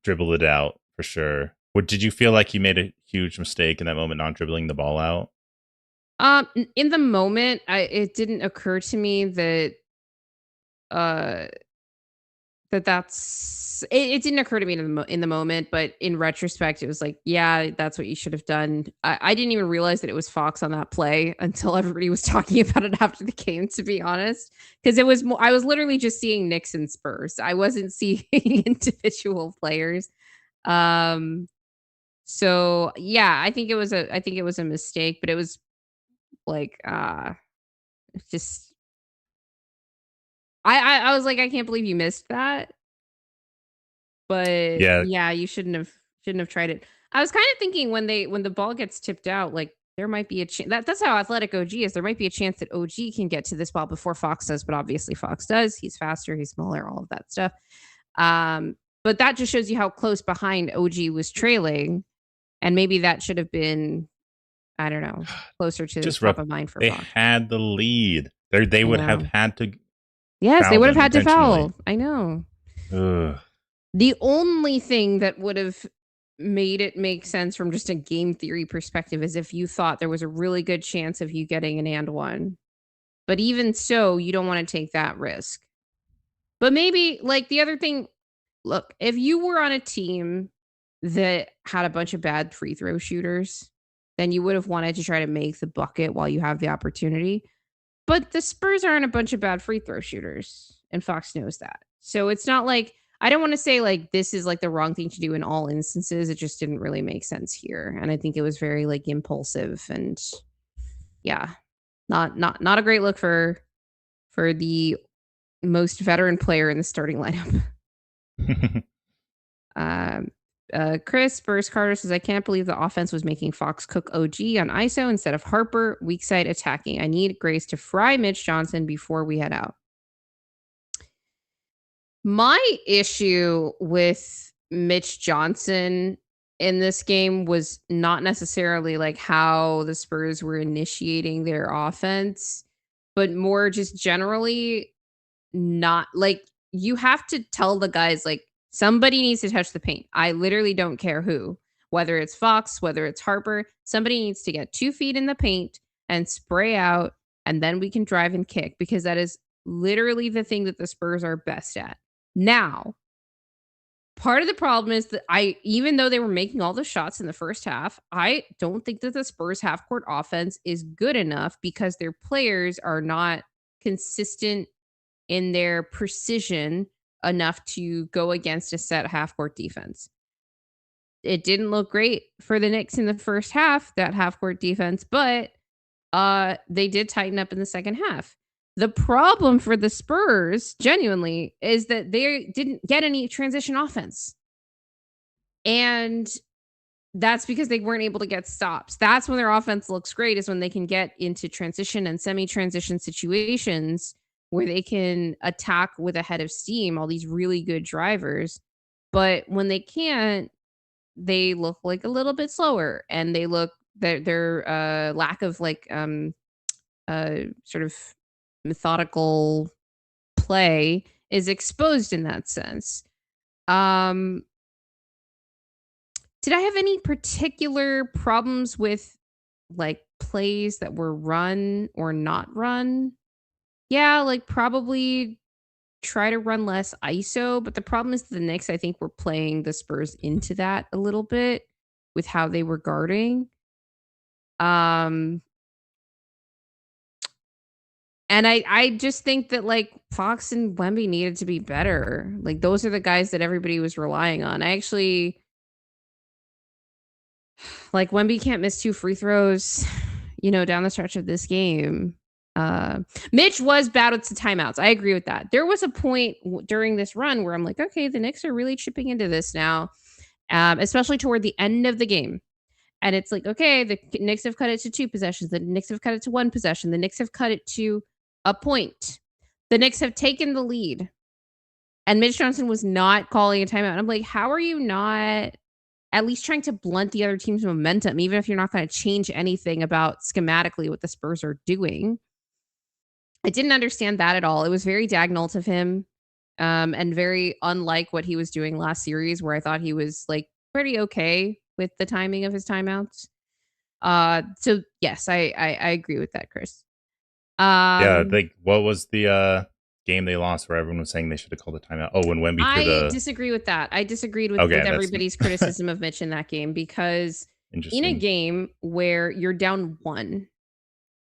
dribbled it out for sure. Did you feel like he made a huge mistake in that moment, not dribbling the ball out? In the moment, it didn't occur to me that that's it didn't occur to me in the moment, but in retrospect, it was like, yeah, that's what you should have done. I didn't even realize that it was Fox on that play until everybody was talking about it after the game, to be honest, because I was literally just seeing Knicks and Spurs. I wasn't seeing individual players. So yeah, I think it was a mistake, but it was like just I was like, I can't believe you missed that. But yeah, you shouldn't have tried it. I was kind of thinking when the ball gets tipped out, like there might be a chance that's how athletic OG is. There might be a chance that OG can get to this ball before Fox does, but obviously Fox does. He's faster, he's smaller, all of that stuff. But that just shows you how close behind OG was trailing, and maybe that should have been, I don't know, closer to the top of mind for Fox. They had the lead. They would have had to. Yes, they would have had to foul. I know. Ugh. The only thing that would have made it make sense from just a game theory perspective is if you thought there was a really good chance of you getting an and one. But even so, you don't want to take that risk. But maybe, like, the other thing, look, if you were on a team that had a bunch of bad free throw shooters, then you would have wanted to try to make the bucket while you have the opportunity. But the Spurs aren't a bunch of bad free throw shooters, and Fox knows that. So it's not like, I don't want to say like this is like the wrong thing to do in all instances. It just didn't really make sense here. And I think it was very like impulsive, and yeah, not a great look for the most veteran player in the starting lineup. Chris Spurs Carter says, I can't believe the offense was making Fox cook OG on ISO instead of Harper, weak side attacking. I need Grace to fry Mitch Johnson before we head out. My issue with Mitch Johnson in this game was not necessarily like how the Spurs were initiating their offense, but more just generally not like, you have to tell the guys like somebody needs to touch the paint. I literally don't care who, whether it's Fox, whether it's Harper, somebody needs to get 2 feet in the paint and spray out, and then we can drive and kick, because that is literally the thing that the Spurs are best at. Now, part of the problem is that even though they were making all the shots in the first half, I don't think that the Spurs half-court offense is good enough because their players are not consistent in their precision enough to go against a set half-court defense. It didn't look great for the Knicks in the first half, that half-court defense, but they did tighten up in the second half. The problem for the Spurs, genuinely, is that they didn't get any transition offense. And That's because they weren't able to get stops. That's when their offense looks great, is when they can get into transition and semi-transition situations where they can attack with a head of steam, all these really good drivers. But when they can't, they look like a little bit slower, and they look their lack of sort of methodical play is exposed in that sense. Um did I have any particular problems with like plays that were run or not run? Yeah, like probably try to run less ISO, but the problem is the Knicks, I think, were playing the Spurs into that a little bit with how they were guarding. Um and I just think that like Fox and Wemby needed to be better. Like those are the guys that everybody was relying on. I actually like Wemby can't miss 2 free throws, down the stretch of this game. Uh, Mitch was bad with the timeouts. I agree with that. There was a point during this run where I'm like, okay, the Knicks are really chipping into this now, especially toward the end of the game. And it's like, okay, the Knicks have cut it to 2 possessions. The Knicks have cut it to 1 possession. The Knicks have cut it to a point. The Knicks have taken the lead. And Mitch Johnson was not calling a timeout. And I'm like, how are you not at least trying to blunt the other team's momentum, even if you're not going to change anything about schematically what the Spurs are doing? I didn't understand that at all. It was very Dagnall of him, and very unlike what he was doing last series, where I thought he was like pretty okay with the timing of his timeouts. So yes, I agree with that, Chris. Yeah, Um, what was the game they lost where everyone was saying they should have called a timeout? Oh, when Wemby threw I the. disagree with that. I disagreed with Okay, that's everybody's criticism of Mitch in that game, because in a interesting. game where you're down 1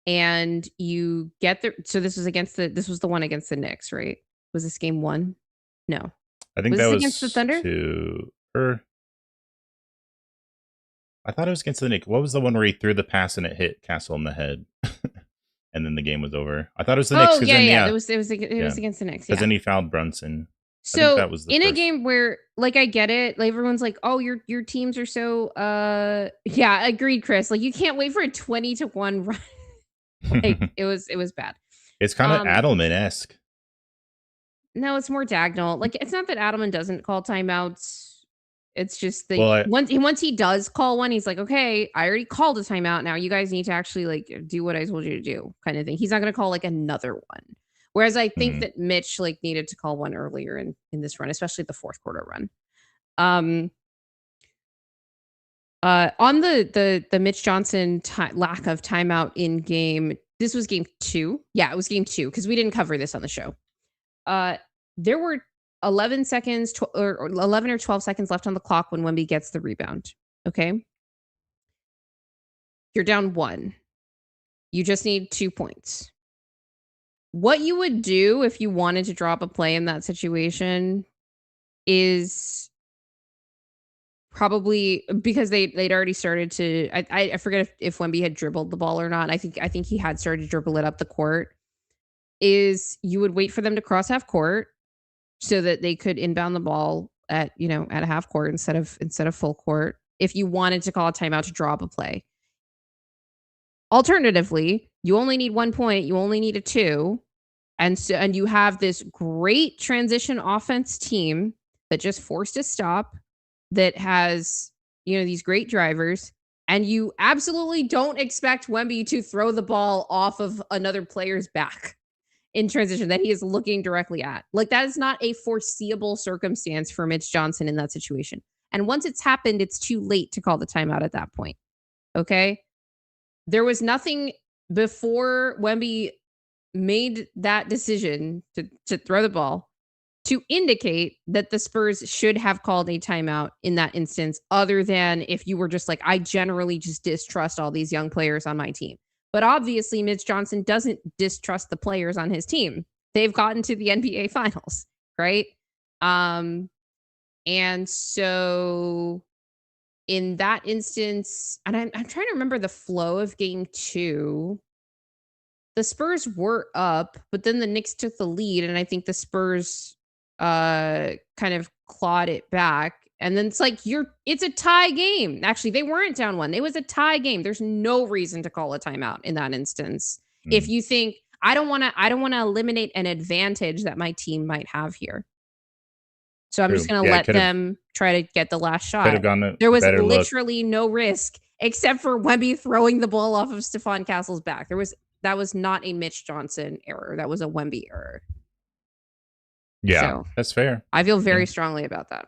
and you get the so this was the one against the Knicks, right? Was this game 1? No. I think Was that this against the was Thunder? I thought it was against the Knicks. What was the one where he threw the pass and it hit Castle in the head, and then the game was over? I thought it was the Knicks Oh, because yeah, then yeah. It yeah, was against the Knicks, because yeah. then he fouled Brunson. I think So, that was the in a first. game where like I get it, like everyone's like, "Oh, your teams are so yeah, agreed, Chris. Like you can't wait for a 20-1 run." Like it was bad. It's kind of Um Adelman-esque. no, it's more Dagnall. Like it's not that Adelman doesn't call timeouts. It's just like Well, once he does call one, he's like, "Okay, I already called a timeout. Now you guys need to actually like do what I told you to do," kind of thing. He's not going to call like another one. Whereas I think that Mitch like needed to call one earlier in this run, especially the fourth quarter run. Um on the Mitch Johnson lack of timeout in game. This was game 2. Yeah, it was game 2 because we didn't cover this on the show. Uh, there were 11 seconds or 11 or 12 seconds left on the clock when Wemby gets the rebound. Okay. You're down 1. You just need 2 points. What you would do if you wanted to drop a play in that situation is probably because they'd already started to. I forget if Wemby had dribbled the ball or not. I think he had started to dribble it up the court. Is you would wait for them to cross half court so that they could inbound the ball at at half court instead of full court if you wanted to call a timeout to draw up a play. Alternatively, you only need 1 point, you only need a 2, and you have this great transition offense team that just forced a stop, that has these great drivers, and you absolutely don't expect Wemby to throw the ball off of another player's back in transition that he is looking directly at. Like that is not a foreseeable circumstance for Mitch Johnson in that situation. And once it's happened, it's too late to call the timeout at that point. Okay? There was nothing before Wemby made that decision to throw the ball to indicate that the Spurs should have called a timeout in that instance, other than if you were just like, I generally just distrust all these young players on my team. But obviously, Mitch Johnson doesn't distrust the players on his team. They've gotten to the NBA Finals, right? And so in that instance, and I'm trying to remember the flow of game 2. The Spurs were up, but then the Knicks took the lead, and I think the Spurs kind of clawed it back. And then it's like it's a tie game. Actually, they weren't down 1. It was a tie game. There's no reason to call a timeout in that instance. If you think I don't want to eliminate an advantage that my team might have here. So I'm just going to let them try to get the last shot. There was literally no risk except for Wemby throwing the ball off of Stephon Castle's back. That was not a Mitch Johnson error. That was a Wemby error. Yeah, so, that's fair. I feel very strongly about that.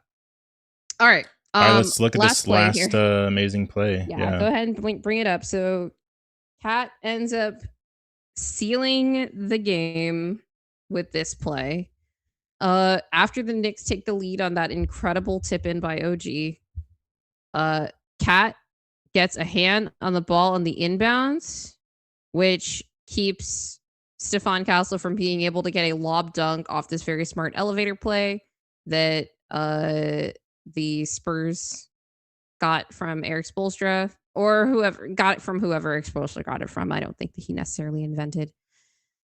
All right. Let's look at this last amazing play. Yeah, go ahead and bring it up. So Cat ends up sealing the game with this play. After the Knicks take the lead on that incredible tip in by OG, Cat gets a hand on the ball on the inbounds, which keeps Stephon Castle from being able to get a lob dunk off this very smart elevator play that the Spurs got from Eric Spoelstra, or whoever got it from whoever Eric Spoelstra got it from. I don't think that he necessarily invented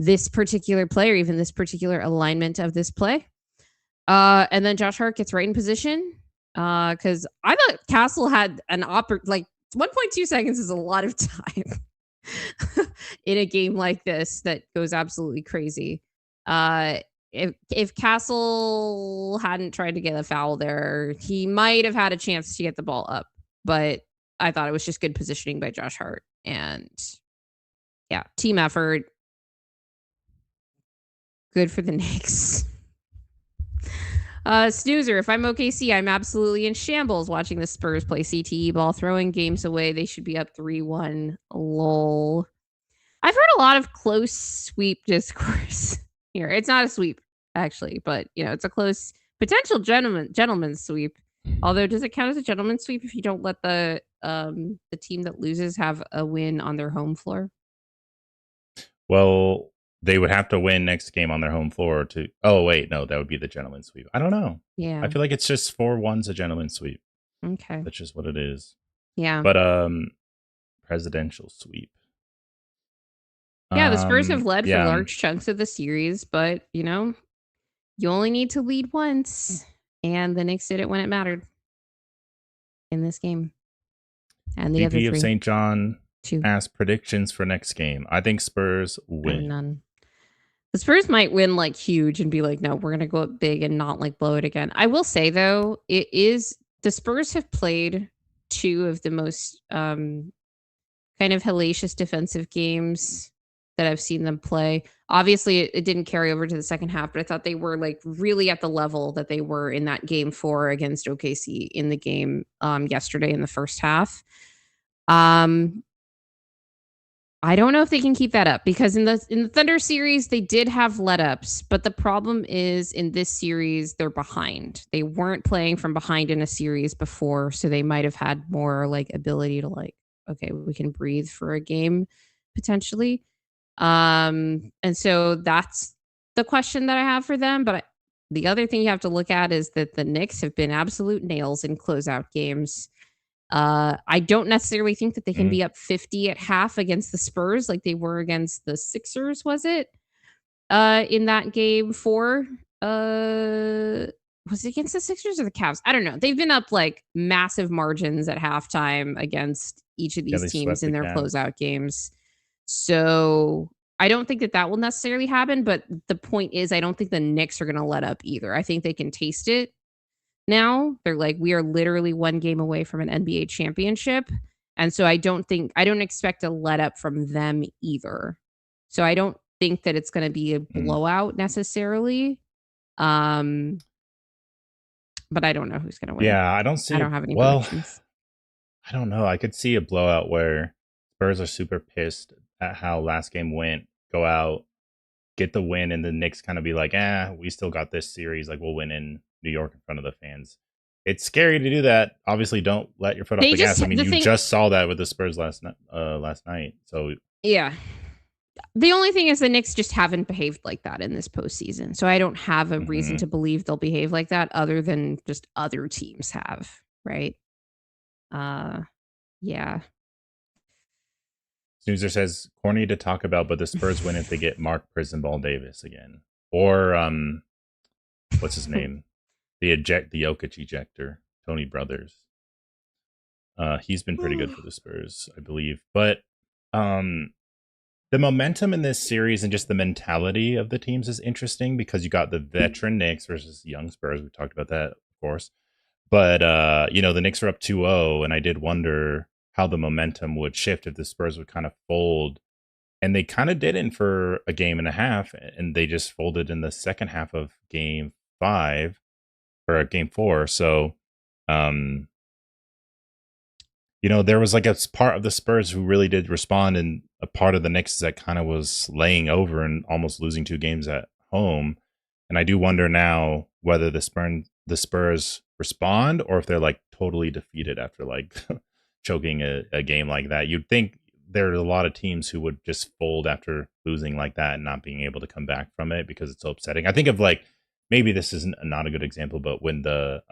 this particular play or even this particular alignment of this play. And then Josh Hart gets right in position because I thought Castle had an like 1.2 seconds is a lot of time in a game like this that goes absolutely crazy. If Castle hadn't tried to get a foul there, he might have had a chance to get the ball up. But I thought it was just good positioning by Josh Hart. And yeah, team effort. Good for the Knicks. Snoozer, if I'm OKC, I'm absolutely in shambles watching the Spurs play CTE ball, throwing games away. They should be up 3-1. Lol. I've heard a lot of close sweep discourse here. It's not a sweep, actually, but it's a close potential gentleman's sweep. Although, does it count as a gentleman's sweep if you don't let the team that loses have a win on their home floor? Well, they would have to win next game on their home floor to. Oh wait, no, that would be the gentleman's sweep. I don't know. Yeah, I feel like it's just 4-1's a gentleman's sweep. Okay, that's just what it is. Yeah, but presidential sweep. Yeah, the Spurs have led for large chunks of the series, but you only need to lead once, and the Knicks did it when it mattered in this game. And the VP of St. John asked predictions for next game. I think Spurs win. None. The Spurs might win like huge and be like, no, we're gonna go up big and not like blow it again. I will say though, the Spurs have played two of the most kind of hellacious defensive games that I've seen them play. Obviously, it didn't carry over to the second half, but I thought they were like really at the level that they were in that game 4 against OKC in the game yesterday in the first half. I don't know if they can keep that up because in the Thunder series, they did have let-ups, but the problem is in this series, they're behind. They weren't playing from behind in a series before, so they might have had more like ability to like, okay, we can breathe for a game potentially. And so that's the question that I have for them. But the other thing you have to look at is that the Knicks have been absolute nails in closeout games. I don't necessarily think that they can be up 50 at half against the Spurs like they were against the Sixers, was it? In that game 4? Was it against the Sixers or the Cavs? I don't know. They've been up like massive margins at halftime against each of these teams in their closeout games. So I don't think that will necessarily happen. But the point is, I don't think the Knicks are going to let up either. I think they can taste it. Now they're like, we are literally one game away from an NBA championship. And so I don't expect a let up from them either. So I don't think that it's going to be a blowout necessarily. But I don't know who's going to win. Yeah, I don't have any predictions. I don't know. I could see a blowout where Spurs are super pissed at how last game went, go out, get the win, and the Knicks kind of be like, we still got this series. Like, we'll win in New York in front of the fans. It's scary to do that. Obviously, don't let your foot off the gas. I mean, you just saw that with the Spurs last night. So yeah, the only thing is the Knicks just haven't behaved like that in this postseason. So I don't have a reason to believe they'll behave like that, other than just other teams have, right? Yeah. Snoozer says corny to talk about, but the Spurs win if they get Mark Prison Ball Davis again, or what's his name? The Jokic ejector, Tony Brothers. He's been pretty good for the Spurs, I believe. But the momentum in this series and just the mentality of the teams is interesting because you got the veteran Knicks versus young Spurs. We talked about that, of course. But, the Knicks are up 2-0, and I did wonder how the momentum would shift if the Spurs would kind of fold. And they kind of didn't for a game and a half, and they just folded in the second half of game 5 or game 4. So, there was like a part of the Spurs who really did respond, and a part of the Knicks that kind of was laying over and almost losing 2 games at home. And I do wonder now whether the Spurs respond or if they're like totally defeated after like choking a game like that. You'd think there are a lot of teams who would just fold after losing like that and not being able to come back from it because it's so upsetting. I think of like, maybe this is not a good example, but when the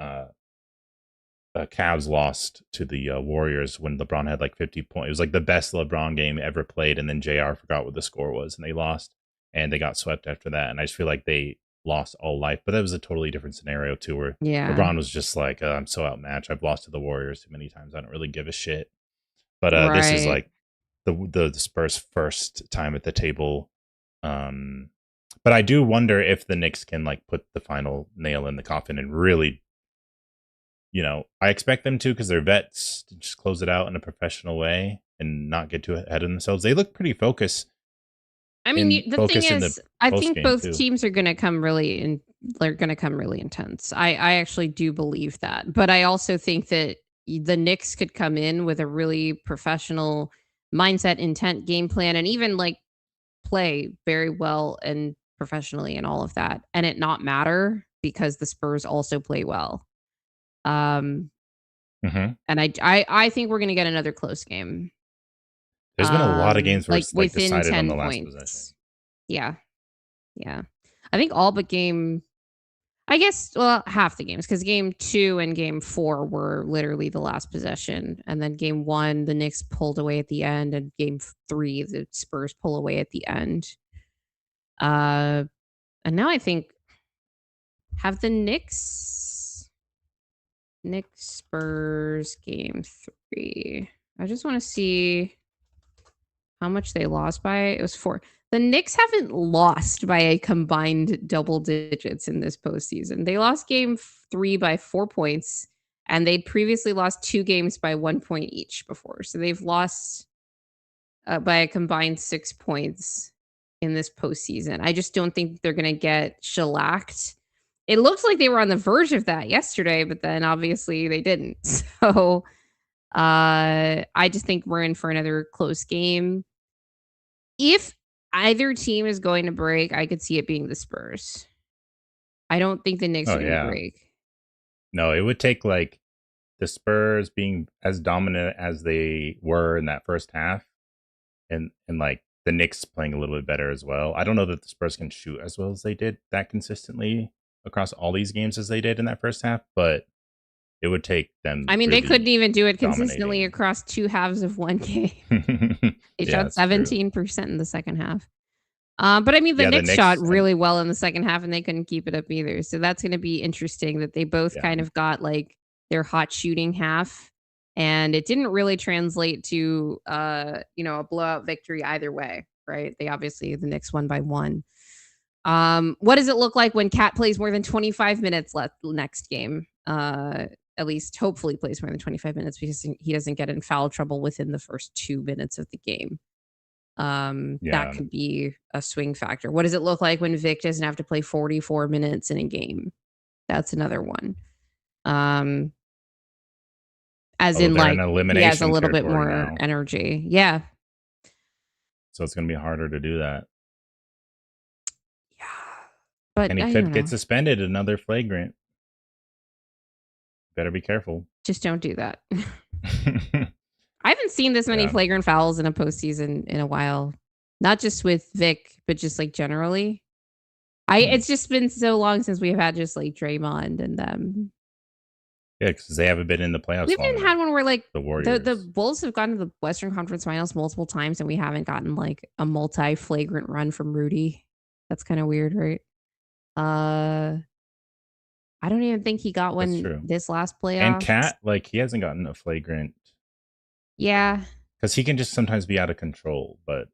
Cavs lost to the Warriors when LeBron had like 50 points. It was like the best LeBron game ever played, and then JR forgot what the score was, and they lost, and they got swept after that. And I just feel like they lost all life. But that was a totally different scenario too, where LeBron was just like, I'm so outmatched. I've lost to the Warriors too many times. I don't really give a shit. But this is like the Spurs' first time at the table. But I do wonder if the Knicks can like put the final nail in the coffin and really, I expect them to, because they're vets, to just close it out in a professional way and not get too ahead of themselves. They look pretty focused. I mean, the thing is, I think both teams are going to come really in. They're going to come really intense. I actually do believe that, but I also think that the Knicks could come in with a really professional mindset, intent, game plan, and even like play very well and professionally and all of that, and it not matter because the Spurs also play well. And I think we're going to get another close game. There's been a lot of games where like it's like within decided 10 on the last points. possession. Yeah. I think all but game, I guess, well, half the games, because game 2 and game 4 were literally the last possession. And then game 1, the Knicks pulled away at the end, and game 3, the Spurs pull away at the end. And now I think, have the Knicks Spurs game 3. I just want to see how much they lost by. It was 4. The Knicks haven't lost by a combined double digits in this postseason. They lost game 3 by 4 points, and they'd previously lost 2 games by 1 point each before. So they've lost by a combined 6 points in this postseason. I just don't think they're going to get shellacked. It looks like they were on the verge of that yesterday, but then obviously they didn't. So I just think we're in for another close game. If either team is going to break, I could see it being the Spurs. I don't think the Knicks are going to break. No, it would take like the Spurs being as dominant as they were in that first half, and like the Knicks playing a little bit better as well. I don't know that the Spurs can shoot as well as they did that consistently across all these games as they did in that first half, but it would take them. I mean, really, they couldn't even do it consistently across 2 halves of one game. They shot 17% in the second half. But I mean, the Knicks shot really well in the second half, and they couldn't keep it up either. So that's going to be interesting that they both kind of got like their hot shooting half, and it didn't really translate to a blowout victory either way, right? The Knicks won by 1. What does it look like when Cat plays more than 25 minutes left next game? At least hopefully plays more than 25 minutes, because he doesn't get in foul trouble within the first 2 minutes of the game. That could be a swing factor. What does it look like when Vic doesn't have to play 44 minutes in a game? That's another one. As in like he has a little bit more energy. Yeah. So it's going to be harder to do that. Yeah. But and he could get suspended, another flagrant. Better be careful. Just don't do that. I haven't seen this many flagrant fouls in a postseason in a while. Not just with Vic, but just like generally. It's just been so long since we've had just like Draymond and them. Yeah, because they haven't been in the playoffs. We haven't had one where like the Warriors. The Bulls have gone to the Western Conference Finals multiple times, and we haven't gotten like a multi-flagrant run from Rudy. That's kind of weird, right? I I don't even think he got one this last playoff. And Cat, like, he hasn't gotten a flagrant. Yeah. Because he can just sometimes be out of control, but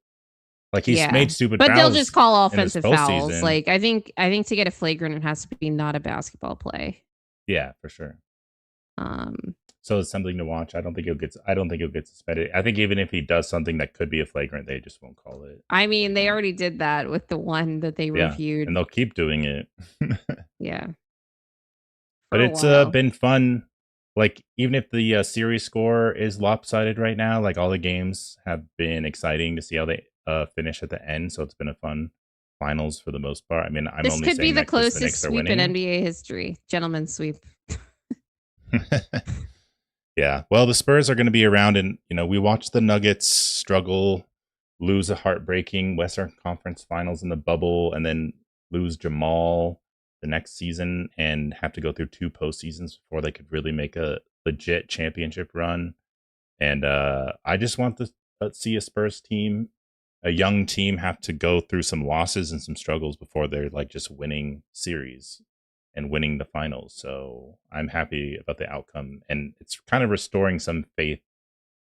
like he's made stupid fouls. But they'll just call offensive fouls. Season. Like I think to get a flagrant, it has to be not a basketball play. Yeah, for sure. So it's something to watch. I don't think he'll get suspended. I think even if he does something that could be a flagrant, they just won't call it. I mean, they already did that with the one that they reviewed. And they'll keep doing it. Yeah. But it's been fun. Like, even if the series score is lopsided right now, like, all the games have been exciting to see how they finish at the end. So it's been a fun finals for the most part. I mean, this could be the closest sweep in NBA history. Gentlemen's sweep. Yeah. Well, the Spurs are going to be around, and, we watched the Nuggets struggle, lose a heartbreaking Western Conference Finals in the bubble, and then lose Jamal the next season and have to go through 2 postseasons before they could really make a legit championship run. And I just want to see a Spurs team, a young team, have to go through some losses and some struggles before they're like just winning series and winning the finals. So I'm happy about the outcome, and it's kind of restoring some faith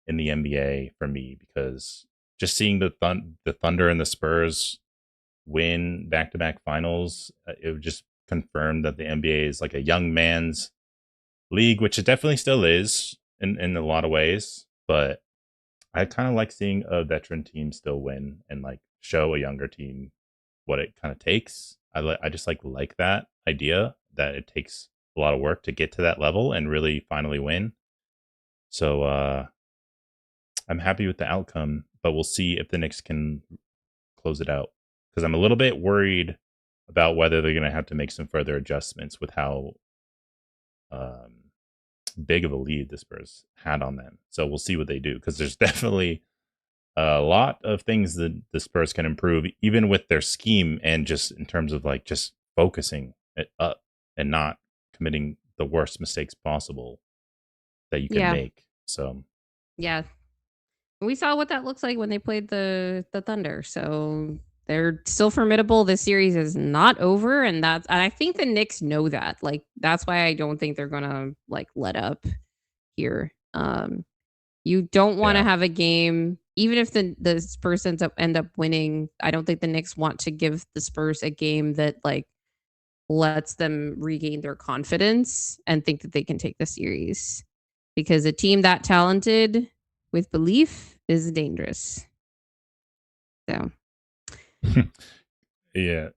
in the NBA for me, because just seeing the Thunder and the Spurs win back-to-back finals, it just confirmed that the NBA is like a young man's league, which it definitely still is in a lot of ways. But I kind of like seeing a veteran team still win and like show a younger team what it kind of takes. I just like that idea that it takes a lot of work to get to that level and really finally win. So I'm happy with the outcome, but we'll see if the Knicks can close it out, because I'm a little bit worried about whether they're going to have to make some further adjustments with how big of a lead the Spurs had on them. So we'll see what they do, because there's definitely a lot of things that the Spurs can improve, even with their scheme, and just in terms of like just focusing it up and not committing the worst mistakes possible that you can make. So yeah, we saw what that looks like when they played the Thunder. So they're still formidable. This series is not over, and I think the Knicks know that. Like, that's why I don't think they're gonna like let up here. You don't want to have a game, even if the Spurs end up winning. I don't think the Knicks want to give the Spurs a game that like lets them regain their confidence and think that they can take the series, because a team that talented with belief is dangerous. So. Yeah.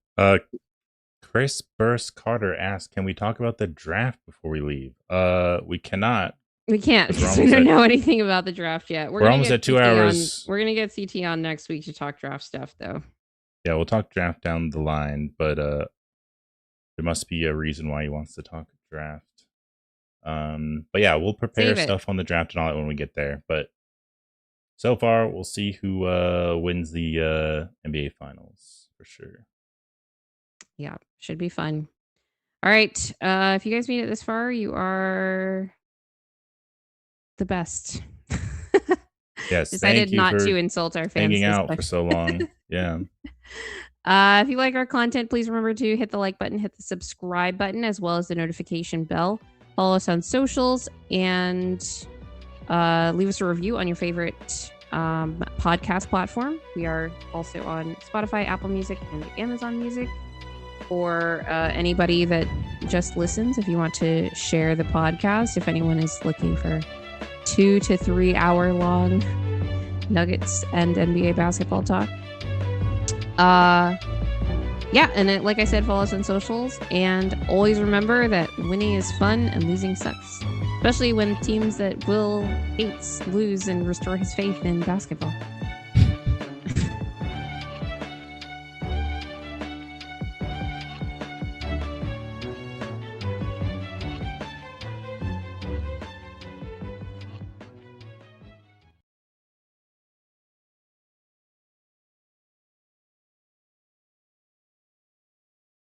Chris Burst Carter asked, can we talk about the draft before we leave? We cannot. We can't, because we don't know anything about the draft yet. We're almost at 2 hours. We're going to get CT on next week to talk draft stuff, though. Yeah, we'll talk draft down the line, but there must be a reason why he wants to talk draft. But yeah, we'll prepare stuff on the draft and all that when we get there. But so far, we'll see who wins the NBA Finals for sure. Yeah, should be fun. All right. If you guys made it this far, you are the best. Yes. Decided not to insult our fans. Hanging out for so long. Yeah. If you like our content, please remember to hit the like button, hit the subscribe button, as well as the notification bell. Follow us on socials, and leave us a review on your favorite podcast platform. We are also on Spotify, Apple Music, and Amazon Music. For anybody that just listens, if you want to share the podcast, if anyone is looking for 2 to 3 hour long Nuggets and NBA basketball talk. Yeah, and it, like I said, follow us on socials, and always remember that winning is fun and losing sucks, especially when teams that Will hates lose and restore his faith in basketball.